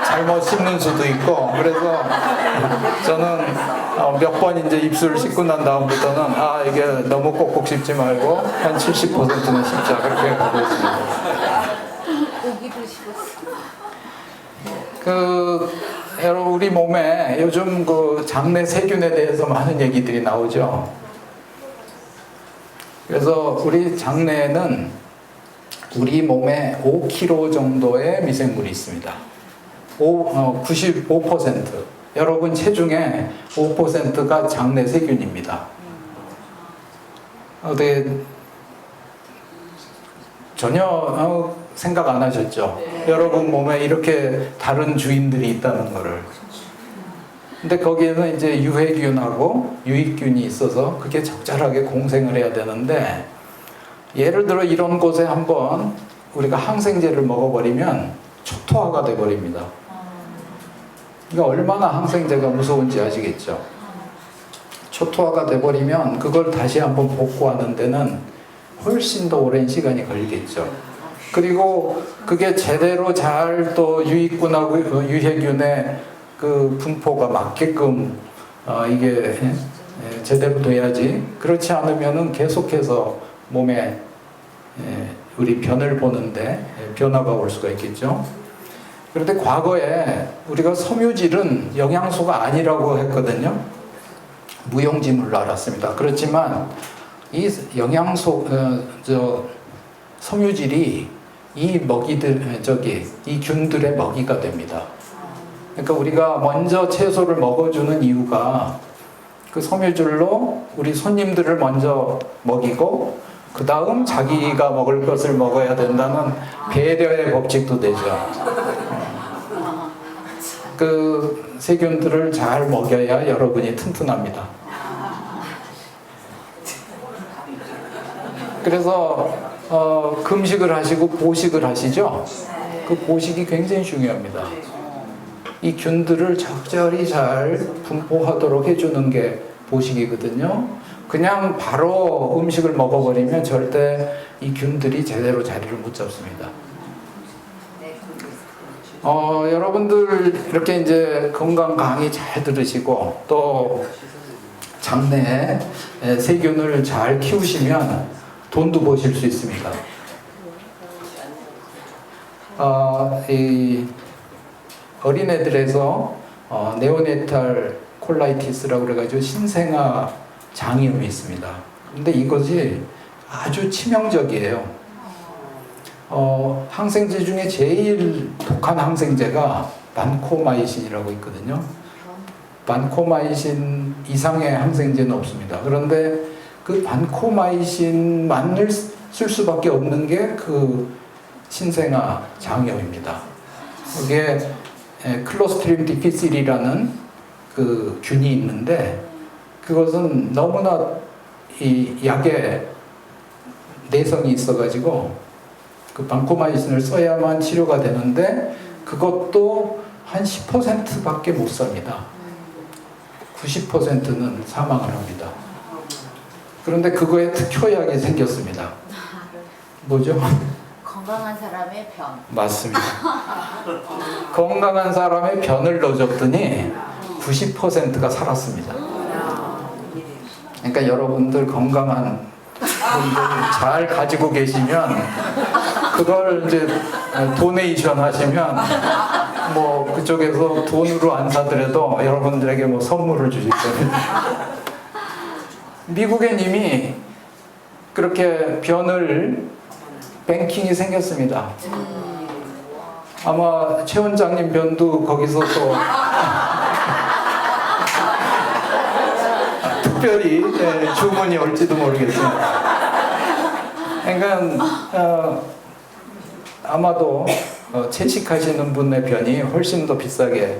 Speaker 1: 잘못 씹는 수도 있고, 그래서 저는 몇 번 이제 입술을 씹고 난 다음부터는 이게 너무 꼭꼭 씹지 말고 한 70%는 씹자, 그렇게 하고 있습니다. 여러분, 우리 몸에 요즘 그 장내 세균에 대해서 많은 얘기들이 나오죠. 그래서 우리 장내에는 우리 몸에 5kg 정도의 미생물이 있습니다. 95%. 여러분 체중의 5%가 장내 세균입니다. 전혀 생각 안 하셨죠? 여러분 몸에 이렇게 다른 주인들이 있다는 거를. 근데 거기에는 이제 유해균하고 유익균이 있어서 그게 적절하게 공생을 해야 되는데, 예를 들어 이런 곳에 한번 우리가 항생제를 먹어버리면 초토화가 돼버립니다. 그러니까 얼마나 항생제가 무서운지 아시겠죠? 초토화가 돼버리면 그걸 다시 한번 복구하는 데는 훨씬 더 오랜 시간이 걸리겠죠. 그리고 그게 제대로 잘 또 유익균하고 유해균의 그 분포가 맞게끔 이게 제대로 돼야지. 그렇지 않으면은 계속해서 몸에 우리 변을 보는데 변화가 올 수가 있겠죠. 그런데 과거에 우리가 섬유질은 영양소가 아니라고 했거든요. 무용지물로 알았습니다. 그렇지만 이 영양소, 섬유질이 이 이 균들의 먹이가 됩니다. 그러니까 우리가 먼저 채소를 먹어주는 이유가 그 섬유질로 우리 손님들을 먼저 먹이고 그 다음 자기가 먹을 것을 먹어야 된다는 배려의 법칙도 되죠. 그 세균들을 잘 먹여야 여러분이 튼튼합니다. 그래서 금식을 하시고 보식을 하시죠. 그 보식이 굉장히 중요합니다. 이 균들을 적절히 잘 분포하도록 해주는 게 보식이거든요. 그냥 바로 음식을 먹어버리면 절대 이 균들이 제대로 자리를 못 잡습니다. 여러분들 이렇게 이제 건강 강의 잘 들으시고 또 장내에 세균을 잘 키우시면 돈도 버실 수 있습니다. 이 어린애들에서 네오네탈 콜라이티스라고 그래가지고 신생아 장염이 있습니다. 근데 이것이 아주 치명적이에요. 항생제 중에 제일 독한 항생제가 반코마이신이라고 있거든요. 반코마이신 이상의 항생제는 없습니다. 그런데 그 반코마이신만을 쓸 수밖에 없는 게 그 신생아 장염입니다. 그게 클로스트리움 디피실이라는 그 균이 있는데 그것은 너무나 이 약에 내성이 있어가지고 그 반코마이신을 써야만 치료가 되는데 그것도 한 10%밖에 못 삽니다. 90%는 사망을 합니다. 그런데 그거에 특효약이 생겼습니다. 뭐죠?
Speaker 2: 건강한 사람의 변.
Speaker 1: 맞습니다. 건강한 사람의 변을 넣어줬더니 90%가 살았습니다. 그러니까 여러분들 건강한 분들 잘 가지고 계시면 그걸 이제 도네이션 하시면 뭐 그쪽에서 돈으로 안 사더라도 여러분들에게 뭐 선물을 주실 겁니다. 미국엔 이미 그렇게 변을 뱅킹이 생겼습니다. 아마 최 원장님 변도 거기서 또 특별히 주문이 올지도 모르겠습니다. 그러니까 아마도 채식하시는 분의 변이 훨씬 더 비싸게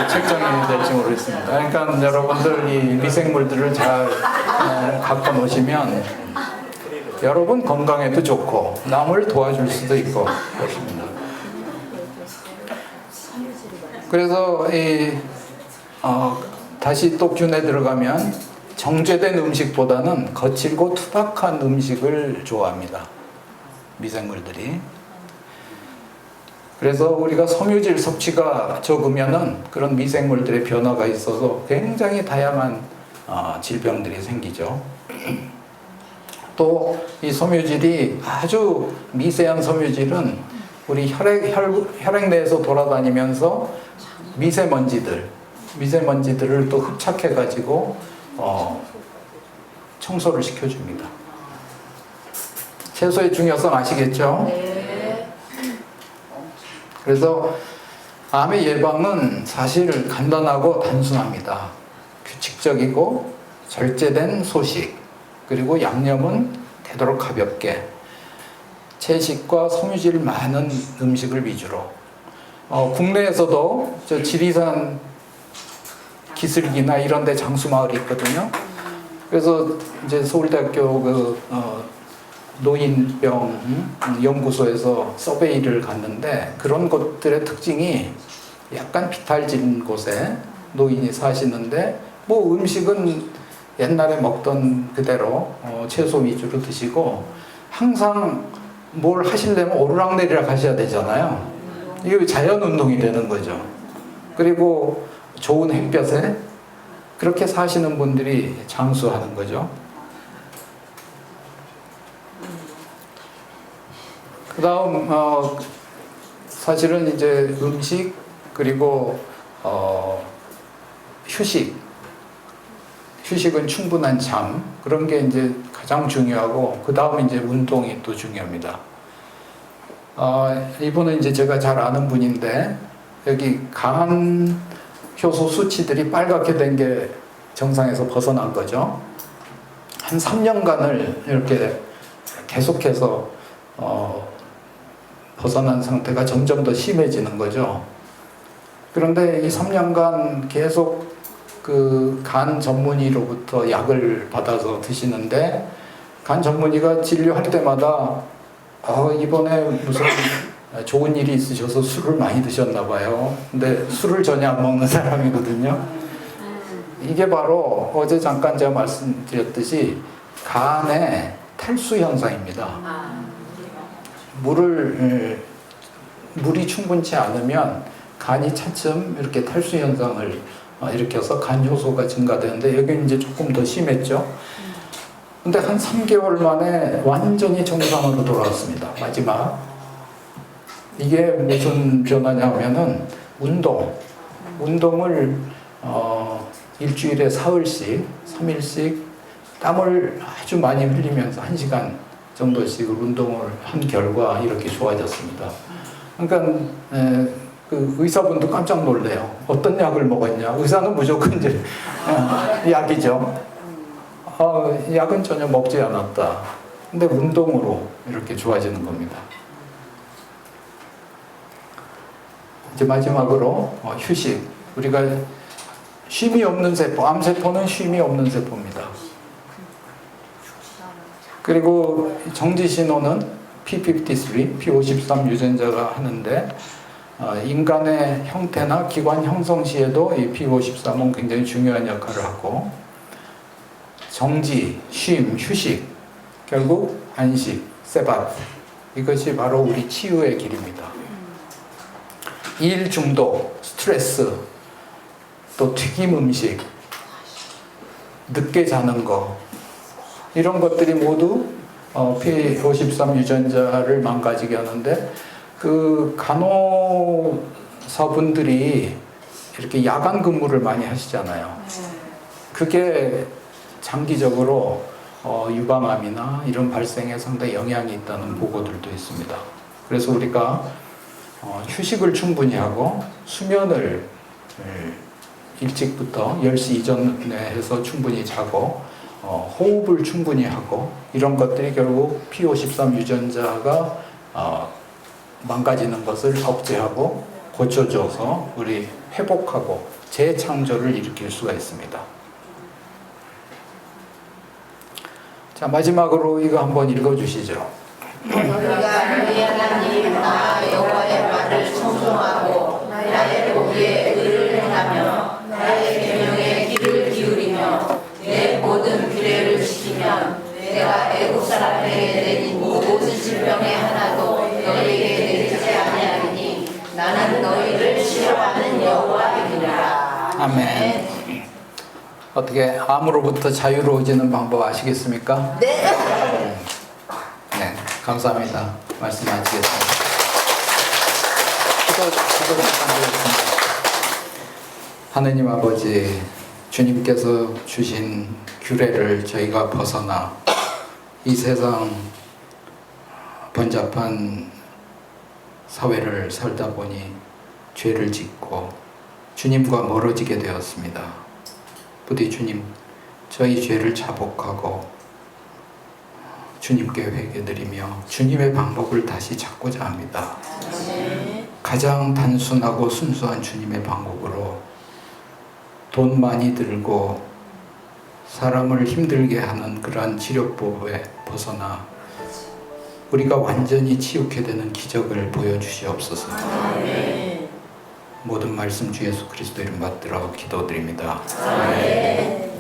Speaker 1: 책정이 될지 모르겠습니다. 그러니까 여러분들 이 미생물들을 잘 갖고 노시면 여러분 건강에도 좋고 남을 도와줄 수도 있고 그렇습니다. 그래서 다시 또 균에 들어가면 정제된 음식보다는 거칠고 투박한 음식을 좋아합니다. 미생물들이. 그래서 우리가 섬유질 섭취가 적으면은 그런 미생물들의 변화가 있어서 굉장히 다양한 질병들이 생기죠. 또 이 섬유질이 아주 미세한 섬유질은 우리 혈액 내에서 돌아다니면서 미세먼지들을 또 흡착해 가지고 청소를 시켜줍니다. 채소의 중요성 아시겠죠?
Speaker 2: 네.
Speaker 1: 그래서 암의 예방은 사실 간단하고 단순합니다. 규칙적이고 절제된 소식, 그리고 양념은 되도록 가볍게, 채식과 섬유질 많은 음식을 위주로. 국내에서도 저 지리산 기슭이나 이런 데 장수마을이 있거든요. 그래서 이제 서울대학교 노인병 연구소에서 서베이를 갔는데 그런 곳들의 특징이 약간 비탈진 곳에 노인이 사시는데 뭐 음식은 옛날에 먹던 그대로 채소 위주로 드시고 항상 뭘 하시려면 오르락내리락 하셔야 되잖아요. 이게 자연 운동이 되는 거죠. 그리고 좋은 햇볕에 그렇게 사시는 분들이 장수하는 거죠. 그 다음 사실은 이제 음식 그리고 휴식은 충분한 잠 그런 게 이제 가장 중요하고 그 다음에 이제 운동이 또 중요합니다. 이분은 이제 제가 잘 아는 분인데 여기 간 효소 수치들이 빨갛게 된 게 정상에서 벗어난 거죠. 한 3년간을 이렇게 계속해서 벗어난 상태가 점점 더 심해지는 거죠. 그런데 이 3년간 계속 그 간 전문의로부터 약을 받아서 드시는데 간 전문의가 진료할 때마다 이번에 무슨 좋은 일이 있으셔서 술을 많이 드셨나 봐요. 근데 술을 전혀 안 먹는 사람이거든요. 이게 바로 어제 잠깐 제가 말씀드렸듯이 간의 탈수 현상입니다. 물이 충분치 않으면 간이 차츰 이렇게 탈수 현상을 일으켜서 간 효소가 증가되는데 여기는 이제 조금 더 심했죠. 근데 한 3개월 만에 완전히 정상으로 돌아왔습니다. 마지막. 이게 무슨 변화냐면은 운동을 일주일에 사흘씩 3일씩 땀을 아주 많이 흘리면서 1시간 정도씩 운동을 한 결과 이렇게 좋아졌습니다. 그러니까 그 의사분도 깜짝 놀래요. 어떤 약을 먹었냐? 의사는 무조건 이제 약이죠. 약은 전혀 먹지 않았다. 근데 운동으로 이렇게 좋아지는 겁니다. 이제 마지막으로 휴식. 우리가 쉼이 없는 세포, 암세포는 쉼이 없는 세포입니다. 그리고 정지신호는 P53, P53 유전자가 하는데 인간의 형태나 기관 형성 시에도 이 P53은 굉장히 중요한 역할을 하고 정지, 쉼, 휴식, 결국 안식, 세바트 이것이 바로 우리 치유의 길입니다. 일 중독, 스트레스, 또 튀김 음식, 늦게 자는 거 이런 것들이 모두 P53 유전자를 망가지게 하는데 그 간호사분들이 이렇게 야간 근무를 많이 하시잖아요. 그게 장기적으로 유방암이나 이런 발생에 상당히 영향이 있다는 보고들도 있습니다. 그래서 우리가 휴식을 충분히 하고 수면을 일찍부터 10시 이전에 해서 충분히 자고 호흡을 충분히 하고 이런 것들이 결국 P53 유전자가 망가지는 것을 억제하고 고쳐줘서 우리 회복하고 재창조를 일으킬 수가 있습니다. 자, 마지막으로 이거 한번 읽어주시죠.
Speaker 2: 너희가 너희 하나님 나 여호와의 말을 청종하고 나의 보기에 의를 행하며 나의 계명에 귀를 기울이며 내 모든 규례를 지키면 내가 애국 사람에게 내린 모든 질병의 하나도 너희에게 내리지 아니하리니 나는 너희를 싫어하는 여호와이니라.
Speaker 1: 아멘. 어떻게 암으로부터 자유로워지는 방법 아시겠습니까?
Speaker 2: 네.
Speaker 1: 네, 감사합니다. 말씀 마치겠습니다. 기도 부탁드리겠습니다. 하느님 아버지, 주님께서 주신 규례를 저희가 벗어나 이 세상 번잡한 사회를 살다 보니 죄를 짓고 주님과 멀어지게 되었습니다. 부디 주님, 저희 죄를 자복하고 주님께 회개드리며 주님의 방법을 다시 찾고자 합니다. 가장 단순하고 순수한 주님의 방법으로 돈 많이 들고 사람을 힘들게 하는 그러한 치료법에 벗어나 우리가 완전히 치유케 되는 기적을 보여주시옵소서. 모든 말씀 주 예수 그리스도 이름 받들어 기도드립니다. 아멘.